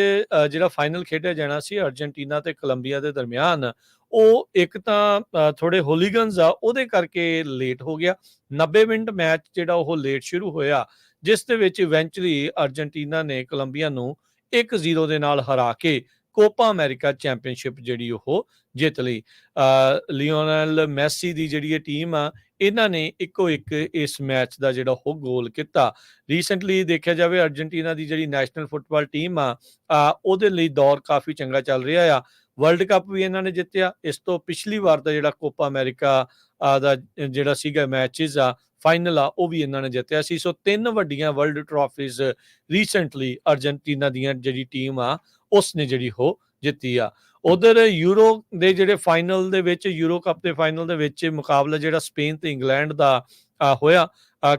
ਜਿਹੜਾ ਫਾਈਨਲ ਖੇਡਿਆ ਜਾਣਾ ਸੀ ਅਰਜਨਟੀਨਾ ਤੇ ਕੋਲੰਬੀਆ ਦੇ ਦਰਮਿਆਨ, ਉਹ ਇੱਕ ਤਾਂ ਥੋੜੇ ਹੋਲੀਗਨਸ ਆ ਉਹਦੇ ਕਰਕੇ ਲੇਟ ਹੋ ਗਿਆ। 90 ਮਿੰਟ ਮੈਚ ਜਿਹੜਾ ਉਹ ਲੇਟ ਸ਼ੁਰੂ ਹੋਇਆ, ਜਿਸ ਦੇ ਵਿੱਚ ਇਵੈਂਚੁਅਲੀ ਅਰਜਨਟੀਨਾ ਨੇ ਕੋਲੰਬੀਆ ਨੂੰ 1-0 ਦੇ ਨਾਲ ਹਰਾ ਕੇ ਕੋਪਾ ਅਮਰੀਕਾ ਚੈਂਪੀਅਨਸ਼ਿਪ ਜਿਹੜੀ ਉਹ ਜਿੱਤ ਲਈ। ਲਿਓਨਲ ਮੈਸੀ ਦੀ ਜਿਹੜੀ ਇਹ ਟੀਮ ਆ, ਇਹਨਾਂ ਨੇ ਇੱਕੋ ਇੱਕ ਇਸ ਮੈਚ ਦਾ ਜਿਹੜਾ ਉਹ ਗੋਲ ਕੀਤਾ। ਰੀਸੈਂਟਲੀ ਦੇਖਿਆ ਜਾਵੇ ਅਰਜਨਟੀਨਾ ਦੀ ਜਿਹੜੀ ਨੈਸ਼ਨਲ ਫੁੱਟਬਾਲ ਟੀਮ ਆ, ਉਹਦੇ ਲਈ ਦੌਰ ਕਾਫੀ ਚੰਗਾ ਚੱਲ ਰਿਹਾ ਆ। ਵਰਲਡ ਕੱਪ ਵੀ ਇਹਨਾਂ ਨੇ ਜਿੱਤਿਆ। ਇਸ ਤੋਂ ਪਿਛਲੀ ਵਾਰ ਦਾ ਜਿਹੜਾ ਕੋਪਾ ਅਮਰੀਕਾ ਦਾ ਜਿਹੜਾ ਸੀਗਾ ਮੈਚਿਸ ਆ ਫਾਈਨਲ ਆ, ਉਹ ਵੀ ਇਹਨਾਂ ਨੇ ਜਿੱਤਿਆ ਸੀ। ਸੋ 3 ਵੱਡੀਆਂ ਵਰਲਡ ਟਰੋਫੀਜ਼ ਰੀਸੈਂਟਲੀ ਅਰਜਨਟੀਨਾ ਦੀਆਂ ਜਿਹੜੀ ਟੀਮ ਆ ਉਸ ਨੇ ਜਿਹੜੀ ਉਹ ਜਿੱਤੀ ਆ। ਉਧਰ ਯੂਰੋ ਦੇ ਜਿਹੜੇ ਫਾਈਨਲ ਦੇ ਵਿੱਚ, ਯੂਰੋ ਕੱਪ ਦੇ ਫਾਈਨਲ ਦੇ ਵਿੱਚ ਮੁਕਾਬਲਾ ਜਿਹੜਾ ਸਪੇਨ ਤੇ ਇੰਗਲੈਂਡ ਦਾ ਹੋਇਆ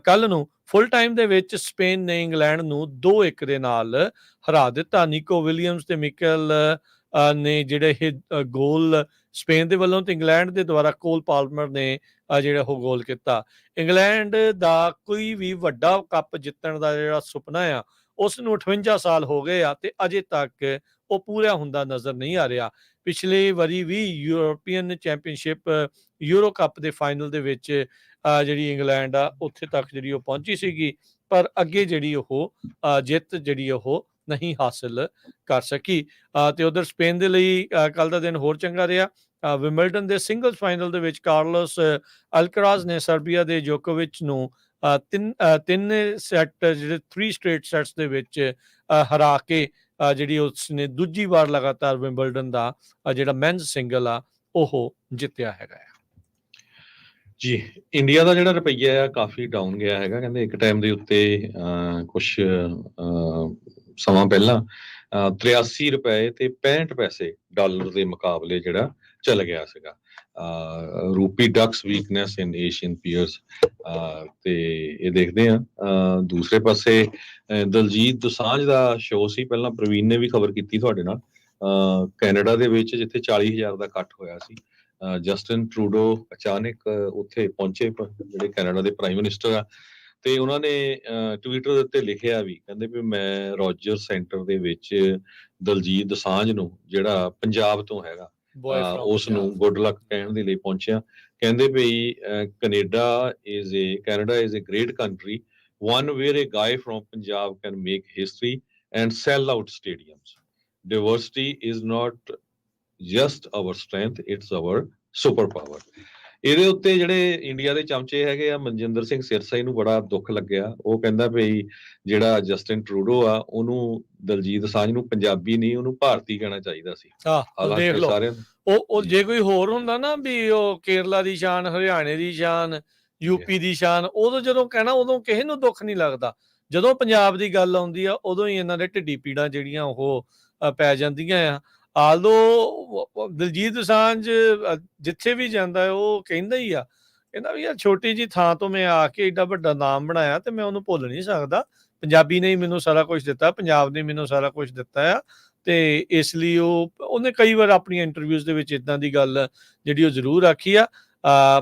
ਕੱਲ ਨੂੰ। ਫੁੱਲ ਟਾਈਮ ਦੇ ਵਿੱਚ ਸਪੇਨ ਨੇ ਇੰਗਲੈਂਡ ਨੂੰ 2-1 ਦੇ ਨਾਲ ਹਰਾ ਦਿੱਤਾ। ਨਿਕੋ ਵਿਲੀਅਮਸ ਤੇ ਮਿਕਲ ਨੇ ਜਿਹੜੇ ਇਹ ਗੋਲ ਸਪੇਨ ਦੇ ਵੱਲੋਂ ਤੇ ਇੰਗਲੈਂਡ ਦੇ ਦੁਆਰਾ ਕੋਲ ਪਾਲਮਰ ਨੇ ਜਿਹੜਾ ਉਹ ਗੋਲ ਕੀਤਾ। ਇੰਗਲੈਂਡ ਦਾ ਕੋਈ ਵੀ ਵੱਡਾ ਕੱਪ ਜਿੱਤਣ ਦਾ ਜਿਹੜਾ ਸੁਪਨਾ ਆ ਉਸ ਨੂੰ 58 ਸਾਲ ਹੋ ਗਏ ਆ ਤੇ ਅਜੇ ਤੱਕ ਉਹ ਪੂਰਾ ਹੁੰਦਾ ਨਜ਼ਰ ਨਹੀਂ ਆ ਰਿਹਾ। ਪਿਛਲੇ ਵਾਰੀ ਵੀ ਯੂਰੋਪੀਅਨ ਚੈਂਪੀਅਨਸ਼ਿਪ ਯੂਰੋ ਕੱਪ ਦੇ ਫਾਈਨਲ ਦੇ ਵਿੱਚ ਜਿਹੜੀ ਇੰਗਲੈਂਡ ਆ ਉੱਥੇ ਤੱਕ ਜਿਹੜੀ ਉਹ ਪਹੁੰਚੀ ਸੀਗੀ, ਪਰ ਅੱਗੇ ਜਿਹੜੀ ਉਹ ਜਿੱਤ ਜਿਹੜੀ ਉਹ ਨਹੀਂ ਹਾਸਿਲ ਕਰ ਸਕੀ। ਤੇ ਉਧਰ ਸਪੇਨ ਦੇ ਲਈ ਕੱਲ ਦਾ ਦਿਨ ਹੋਰ ਚੰਗਾ ਰਿਹਾ। ਵਿੰਬਲਡਨ ਦੇ ਸਿੰਗਲਸ ਫਾਈਨਲ ਦੇ ਵਿੱਚ ਕਾਰਲੋਸ ਅਲਕਰਾਜ਼ ਨੇ ਸਰਬੀਆ ਦੇ ਜੋਕੋਵਿਚ ਨੂੰ ਤਿੰਨ ਸੈੱਟ ਜਿਹੜੇ 3 ਸਟ੍ਰੇਟ ਸੈਟਸ ਦੇ ਵਿੱਚ ਹਰਾ ਕੇ ਜਿਹੜੀ ਉਸਨੇ ਦੂਜੀ ਵਾਰ ਲਗਾਤਾਰ ਵਿੰਬਲਡਨ ਦਾ ਜਿਹੜਾ ਮੈਨਸ ਸਿੰਗਲ ਆ ਉਹ ਜਿੱਤਿਆ ਹੈਗਾ ਆ। ਜੀ, ਇੰਡੀਆ ਦਾ ਜਿਹੜਾ ਰੁਪਈਆ ਆ ਕਾਫੀ ਡਾਊਨ ਗਿਆ ਹੈਗਾ। ਕਹਿੰਦੇ ਇੱਕ ਟਾਈਮ ਦੇ ਉੱਤੇ ਕੁਛ ਸਮਾਂ ਪਹਿਲਾਂ 83 ਰੁਪਏ ਤੇ 65 ਪੈਸੇ ਡਾਲਰ ਦੇ ਮੁਕਾਬਲੇ ਜਿਹੜਾ ਚੱਲ ਗਿਆ ਸੀਗਾ। ਰੂਪੀ ਡਕਸ ਵੀਕਨੈਸ ਇਨ ਏਸ਼ੀਅਨ ਪੀਅਰਸ। ਤੇ ਇਹ ਦੇਖਦੇ ਆ ਦੂਸਰੇ ਪਾਸੇ ਦਲਜੀਤ ਦੋਸਾਂਝ ਦਾ ਸ਼ੋਅ ਸੀ ਪਹਿਲਾਂ, ਪ੍ਰਵੀਨ ਨੇ ਵੀ ਖਬਰ ਕੀਤੀ ਤੁਹਾਡੇ ਨਾਲ, ਕੈਨੇਡਾ ਦੇ ਵਿੱਚ ਜਿੱਥੇ 40,000 ਦਾ ਇਕੱਠ ਹੋਇਆ ਸੀ। ਜਸਟਿਨ ਟਰੂਡੋ ਅਚਾਨਕ ਉੱਥੇ ਪਹੁੰਚੇ, ਜਿਹੜੇ ਕੈਨੇਡਾ ਦੇ ਪ੍ਰਾਈਮ ਮਿਨਿਸਟਰ ਆ, ਤੇ ਉਹਨਾਂ ਨੇ ਟਵਿੱਟਰ ਦੇ ਉੱਤੇ ਲਿਖਿਆ ਵੀ, ਕਹਿੰਦੇ ਵੀ ਮੈਂ ਰੋਜਰ ਸੈਂਟਰ ਦੇ ਵਿੱਚ ਦਲਜੀਤ ਦੋਸਾਂਝ ਨੂੰ ਜਿਹੜਾ ਪੰਜਾਬ ਤੋਂ ਹੈਗਾ ਉਸ ਨੂੰ ਗੁੱਡ ਲੱਕ ਕਹਿਣ ਦੇ ਲਈ ਪਹੁੰਚਿਆ। ਕਹਿੰਦੇ ਵੀ Canada is a great country, one where a guy from Punjab can make history and sell out stadiums. Diversity is not just our strength, it's our superpower. ਇਹਦੇ ਉੱਤੇ ਜਿਹੜੇ ਇੰਡੀਆ ਦੇ ਚਮਚੇ ਹੈਗੇ ਆ, ਮਨਜਿੰਦਰ ਸਿੰਘ ਸਿਰਸਾ ਨੂੰ ਬੜਾ ਦੁੱਖ ਲੱਗਿਆ। ਉਹ ਕਹਿੰਦਾ ਵੀ ਜਿਹੜਾ ਜਸਟਿਨ ਟਰੂਡੋ ਆ ਉਹਨੂੰ ਦਲਜੀਤ ਦੋਸਾਂਝ ਨੂੰ ਪੰਜਾਬੀ ਨਹੀਂ, ਉਹਨੂੰ ਭਾਰਤੀ ਕਹਿਣਾ ਚਾਹੀਦਾ ਸੀ। ਦੇਖ ਲਓ, ਉਹ ਜੇ ਕੋਈ ਹੋਰ ਹੁੰਦਾ ਨਾ ਵੀ ਉਹ ਕੇਰਲਾ ਦੀ ਸ਼ਾਨ, ਹਰਿਆਣੇ ਦੀ ਸ਼ਾਨ, ਯੂਪੀ ਦੀ ਸ਼ਾਨ, ਉਦੋਂ ਜਦੋਂ ਕਹਿਣਾ ਉਦੋਂ ਕਿਸੇ ਨੂੰ ਦੁੱਖ ਨਹੀਂ ਲੱਗਦਾ। ਜਦੋਂ ਪੰਜਾਬ ਦੀ ਗੱਲ ਆਉਂਦੀ ਆ ਉਦੋਂ ਹੀ ਇਹਨਾਂ ਦੇ ਢਿੱਡੀ ਪੀੜਾਂ ਜਿਹੜੀਆਂ ਉਹ ਪੈ ਜਾਂਦੀਆਂ ਆ। ਆਲਦੋ ਦਲਜੀਤ ਦੋਸਾਂਝ ਜਿੱਥੇ ਵੀ ਜਾਂਦਾ ਉਹ ਕਹਿੰਦਾ ਹੀ ਆ, ਕਹਿੰਦਾ ਵੀ ਯਾਰ ਛੋਟੀ ਜੀ ਥਾਂ ਤੋਂ ਮੈਂ ਆ ਕੇ ਏਡਾ ਵੱਡਾ ਨਾਮ ਬਣਾਇਆ ਤੇ ਮੈਂ ਉਹਨੂੰ ਭੁੱਲ ਨਹੀਂ ਸਕਦਾ। ਪੰਜਾਬੀ ਨੇ ਹੀ ਮੈਨੂੰ ਸਾਰਾ ਕੁਝ ਦਿੱਤਾ, ਪੰਜਾਬ ਨੇ ਮੈਨੂੰ ਸਾਰਾ ਕੁਝ ਦਿੱਤਾ ਆ। ਤੇ ਇਸ ਲਈ ਉਹਨੇ ਕਈ ਵਾਰ ਆਪਣੀਆਂ ਇੰਟਰਵਿਊਜ਼ ਦੇ ਵਿੱਚ ਇਦਾਂ ਦੀ ਗੱਲ ਜਿਹੜੀ ਉਹ ਜ਼ਰੂਰ ਆਖੀ ਆ।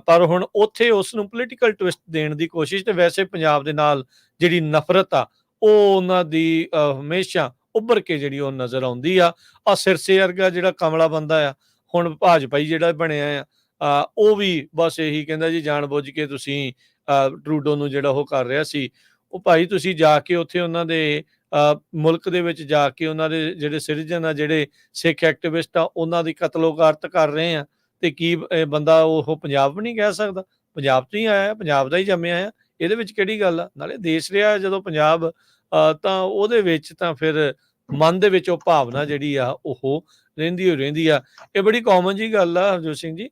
ਪਰ ਹੁਣ ਉੱਥੇ ਉਸ ਨੂੰ ਪੋਲੀਟੀਕਲ ਟਵਿਸਟ ਦੇਣ ਦੀ ਕੋਸ਼ਿਸ਼, ਤੇ ਵੈਸੇ ਪੰਜਾਬ ਦੇ ਨਾਲ ਜਿਹੜੀ ਨਫ਼ਰਤ ਆ ਉਹ ਉਹਨਾਂ ਦੀ ਹਮੇਸ਼ਾ ਉੱਭਰ ਕੇ ਜਿਹੜੀ ਉਹ ਨਜ਼ਰ ਆਉਂਦੀ ਆ। ਸਿਰਸੇ ਵਰਗਾ ਜਿਹੜਾ ਕਮਲਾ ਬੰਦਾ ਆ ਹੁਣ ਭਾਜਪਾਈ ਜਿਹੜਾ ਬਣਿਆ ਆ, ਉਹ ਵੀ ਬਸ ਇਹੀ ਕਹਿੰਦਾ ਜੀ ਜਾਣ ਬੁੱਝ ਕੇ ਤੁਸੀਂ ਟਰੂਡੋ ਨੂੰ ਜਿਹੜਾ ਉਹ ਕਰ ਰਿਹਾ ਸੀ। ਉਹ ਭਾਈ ਤੁਸੀਂ ਜਾ ਕੇ ਉੱਥੇ ਉਹਨਾਂ ਦੇ ਮੁਲਕ ਦੇ ਵਿੱਚ ਜਾ ਕੇ ਉਹਨਾਂ ਦੇ ਜਿਹੜੇ ਸਿਟੀਜ਼ਨ ਆ, ਜਿਹੜੇ ਸਿੱਖ ਐਕਟਿਵਿਸਟ ਆ, ਉਹਨਾਂ ਦੀ ਕਤਲੋਗਾਰਤ ਕਰ ਰਹੇ ਆ ਤੇ ਕੀ ਬੰਦਾ ਉਹ ਪੰਜਾਬ ਵੀ ਨਹੀਂ ਕਹਿ ਸਕਦਾ? ਪੰਜਾਬ 'ਚ ਹੀ ਆਇਆ, ਪੰਜਾਬ ਦਾ ਹੀ ਜੰਮਿਆ ਆ, ਇਹਦੇ ਵਿੱਚ ਕਿਹੜੀ ਗੱਲ ਆ? ਨਾਲੇ ਦੇਸ਼ ਰਿਹਾ ਜਦੋਂ ਪੰਜਾਬ, ਤਾਂ ਉਹਦੇ ਵਿੱਚ ਤਾਂ ਫਿਰ ਮਨ ਦੇ ਵਿੱਚ ਉਹ ਭਾਵਨਾ ਜਿਹੜੀ ਆ ਉਹ ਰਹਿੰਦੀ ਆ। ਇਹ ਬੜੀ ਕਾਮਨ ਜੀ ਗੱਲ ਆ ਹਰਜੋਤ ਸਿੰਘ ਜੀ।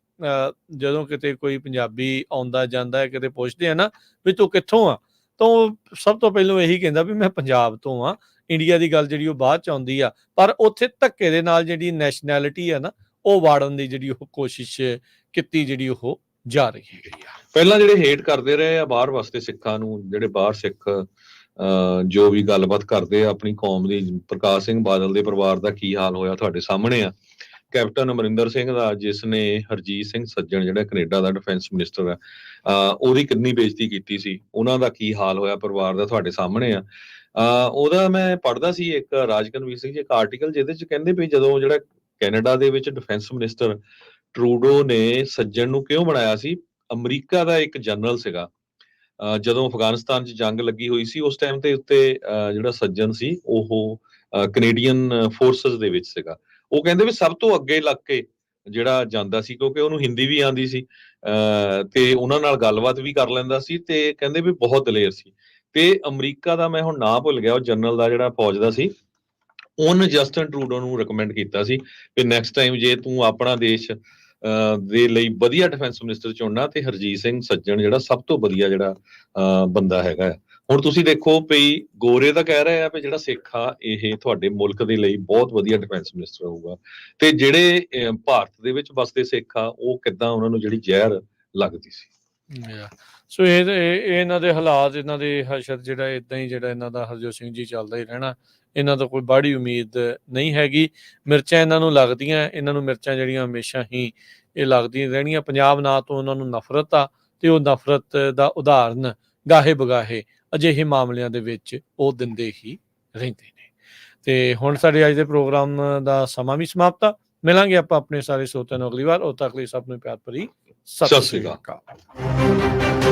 ਜਦੋਂ ਕਿਤੇ ਕੋਈ ਪੰਜਾਬੀ ਆਉਂਦਾ ਜਾਂਦਾ ਹੈ, ਕਿਤੇ ਪੁੱਛਦੇ ਆ ਨਾ ਵੀ ਤੂੰ ਕਿੱਥੋਂ ਆ, ਤਾਂ ਉਹ ਸਭ ਤੋਂ ਪਹਿਲਾਂ ਇਹੀ ਕਹਿੰਦਾ ਵੀ ਮੈਂ ਪੰਜਾਬ ਤੋਂ ਆ। ਇੰਡੀਆ ਦੀ ਗੱਲ ਜਿਹੜੀ ਉਹ ਬਾਅਦ ਚ ਆਉਂਦੀ ਆ, ਪਰ ਉੱਥੇ ਧੱਕੇ ਦੇ ਨਾਲ ਜਿਹੜੀ ਨੈਸ਼ਨੈਲਿਟੀ ਆ ਨਾ, ਉਹ ਵਾੜਨ ਦੀ ਜਿਹੜੀ ਉਹ ਕੋਸ਼ਿਸ਼ ਕੀਤੀ ਜਿਹੜੀ ਉਹ ਜਾ ਰਹੀ ਹੈਗੀ ਆ। ਪਹਿਲਾਂ ਜਿਹੜੇ ਹੇਟ ਕਰਦੇ ਰਹੇ ਆ ਬਾਹਰ ਵਾਸਤੇ ਸਿੱਖਾਂ ਨੂੰ, ਜਿਹੜੇ ਬਾਹਰ ਸਿੱਖ ਜੋ ਵੀ ਗੱਲਬਾਤ ਕਰਦੇ ਆ ਆਪਣੀ ਕੌਮ ਦੀ, ਪ੍ਰਕਾਸ਼ ਸਿੰਘ ਬਾਦਲ ਦੇ ਪਰਿਵਾਰ ਦਾ ਕੀ ਹਾਲ ਹੋਇਆ ਤੁਹਾਡੇ ਸਾਹਮਣੇ ਆ। ਕੈਪਟਨ ਅਮਰਿੰਦਰ ਸਿੰਘ ਦਾ, ਜਿਸ ਨੇ ਹਰਜੀਤ ਸਿੰਘ ਸੱਜਣ ਜਿਹੜਾ ਕੈਨੇਡਾ ਦਾ ਡਿਫੈਂਸ ਮਿਨਿਸਟਰ ਹੈ, ਉਹਦੀ ਕਿੰਨੀ ਬੇਇੱਜ਼ਤੀ ਕੀਤੀ ਸੀ, ਉਹਨਾਂ ਦਾ ਕੀ ਹਾਲ ਹੋਇਆ ਪਰਿਵਾਰ ਦਾ ਤੁਹਾਡੇ ਸਾਹਮਣੇ ਆ। ਉਹਦਾ ਮੈਂ ਪੜ੍ਹਦਾ ਸੀ ਇੱਕ ਰਾਜਕਨਵੀਰ ਸਿੰਘ ਜੀ ਇੱਕ ਆਰਟੀਕਲ, ਜਿਹਦੇ ਚ ਕਹਿੰਦੇ ਵੀ ਜਦੋਂ ਜਿਹੜਾ ਕੈਨੇਡਾ ਦੇ ਵਿੱਚ ਡਿਫੈਂਸ ਮਿਨਿਸਟਰ ਟਰੂਡੋ ਨੇ ਸੱਜਣ ਨੂੰ ਕਿਉਂ ਬਣਾਇਆ ਸੀ, ਅਮਰੀਕਾ ਦਾ ਇੱਕ ਜਨਰਲ ਸੀਗਾ, ਜਦੋਂ ਅਫਗਾਨਿਸਤਾਨ 'ਚ ਜੰਗ ਲੱਗੀ ਹੋਈ ਸੀ ਉਸ ਟਾਈਮ ਤੇ ਉੱਤੇ ਜਿਹੜਾ ਸੱਜਣ ਸੀ ਉਹ ਕੈਨੇਡੀਅਨ ਫੋਰਸਸ ਦੇ ਵਿੱਚ ਸੀਗਾ। ਉਹ ਕਹਿੰਦੇ ਵੀ ਸਭ ਤੋਂ ਅੱਗੇ ਲੱਗ ਕੇ ਜਿਹੜਾ ਜਾਂਦਾ ਸੀ, ਕਿਉਂਕਿ ਉਹਨੂੰ ਹਿੰਦੀ ਵੀ ਆਉਂਦੀ ਸੀ ਤੇ ਉਹਨਾਂ ਨਾਲ ਗੱਲਬਾਤ ਵੀ ਕਰ ਲੈਂਦਾ ਸੀ, ਤੇ ਕਹਿੰਦੇ ਵੀ ਬਹੁਤ ਦਲੇਰ ਸੀ। ਤੇ ਅਮਰੀਕਾ ਦਾ, ਮੈਂ ਹੁਣ ਨਾਂ ਭੁੱਲ ਗਿਆ ਉਹ ਜਨਰਲ ਦਾ ਜਿਹੜਾ ਫੌਜ ਦਾ ਸੀ, ਉਹਨੇ ਜਸਟਨ ਟਰੂਡੋ ਨੂੰ ਰਿਕਮੈਂਡ ਕੀਤਾ ਸੀ ਕਿ ਨੈਕਸਟ ਟਾਈਮ ਜੇ ਤੂੰ ਆਪਣਾ ਦੇਸ਼ ਦੇ ਲਈ ਵਧੀਆ ਡਿਫੈਂਸ ਮਿਨਿਸਟਰ ਚੁਣਨਾ ਤੇ ਹਰਜੀਤ ਸਿੰਘ ਸੱਜਣ ਜਿਹੜਾ ਸਭ ਤੋਂ ਵਧੀਆ ਜਿਹੜਾ ਬੰਦਾ ਹੈਗਾ। ਹੁਣ ਤੁਸੀਂ ਦੇਖੋ ਵੀ ਗੋਰੇ ਤਾਂ ਕਹਿ ਰਹੇ ਆ ਵੀ ਜਿਹੜਾ ਸਿੱਖ ਆ ਇਹ ਤੁਹਾਡੇ ਮੁਲਕ ਦੇ ਲਈ ਬਹੁਤ ਵਧੀਆ ਡਿਫੈਂਸ ਮਿਨਿਸਟਰ ਹੋਊਗਾ, ਤੇ ਜਿਹੜੇ ਭਾਰਤ ਦੇ ਵਿੱਚ ਵਸਦੇ ਸਿੱਖ ਆ ਉਹ ਕਿੱਦਾਂ ਉਹਨਾਂ ਨੂੰ ਜਿਹੜੀ ਜ਼ਹਿਰ ਲੱਗਦੀ ਸੀ। ਸੋ ਇਹ ਇਹਨਾਂ ਦੇ ਹਾਲਾਤ, ਇਹਨਾਂ ਦੇ ਹਸ਼ਰ ਜਿਹੜਾ ਇਦਾਂ ਹੀ ਜਿਹੜਾ ਇਹਨਾਂ ਦਾ ਹਰਜੋਤ ਸਿੰਘ ਜੀ ਚੱਲਦਾ ਹੀ ਰਹਿਣਾ। ਇਹਨਾਂ ਤੋਂ ਕੋਈ ਬਾਹੜੀ ਉਮੀਦ ਨਹੀਂ ਹੈਗੀ। ਮਿਰਚਾਂ ਇਹਨਾਂ ਨੂੰ ਲੱਗਦੀਆਂ, ਇਹਨਾਂ ਨੂੰ ਮਿਰਚਾਂ ਜਿਹੜੀਆਂ ਹਮੇਸ਼ਾ ਹੀ ਇਹ ਲੱਗਦੀਆਂ ਰਹਿਣੀਆਂ। ਪੰਜਾਬ ਨਾਂ ਤੋਂ ਉਹਨਾਂ ਨੂੰ ਨਫ਼ਰਤ ਆ, ਤੇ ਉਹ ਨਫ਼ਰਤ ਦਾ ਉਦਾਹਰਨ ਗਾਹੇ ਬਗਾਹੇ ਅਜਿਹੇ ਮਾਮਲਿਆਂ ਦੇ ਵਿੱਚ ਉਹ ਦਿੰਦੇ ਹੀ ਰਹਿੰਦੇ ਨੇ। ਤੇ ਹੁਣ ਸਾਡੇ ਅੱਜ ਦੇ ਪ੍ਰੋਗਰਾਮ ਦਾ ਸਮਾਂ ਵੀ ਸਮਾਪਤ ਆ। ਮਿਲਾਂਗੇ ਆਪਾਂ ਆਪਣੇ ਸਾਰੇ ਸਰੋਤਿਆਂ ਨੂੰ ਅਗਲੀ ਵਾਰ। ਉਦੋਂ ਤੱਕ ਲਈ ਸਭ ਨੂੰ ਪਿਆਰ ਭਰੀ ਸਤਿ ਸ੍ਰੀ ਅਕਾਲ।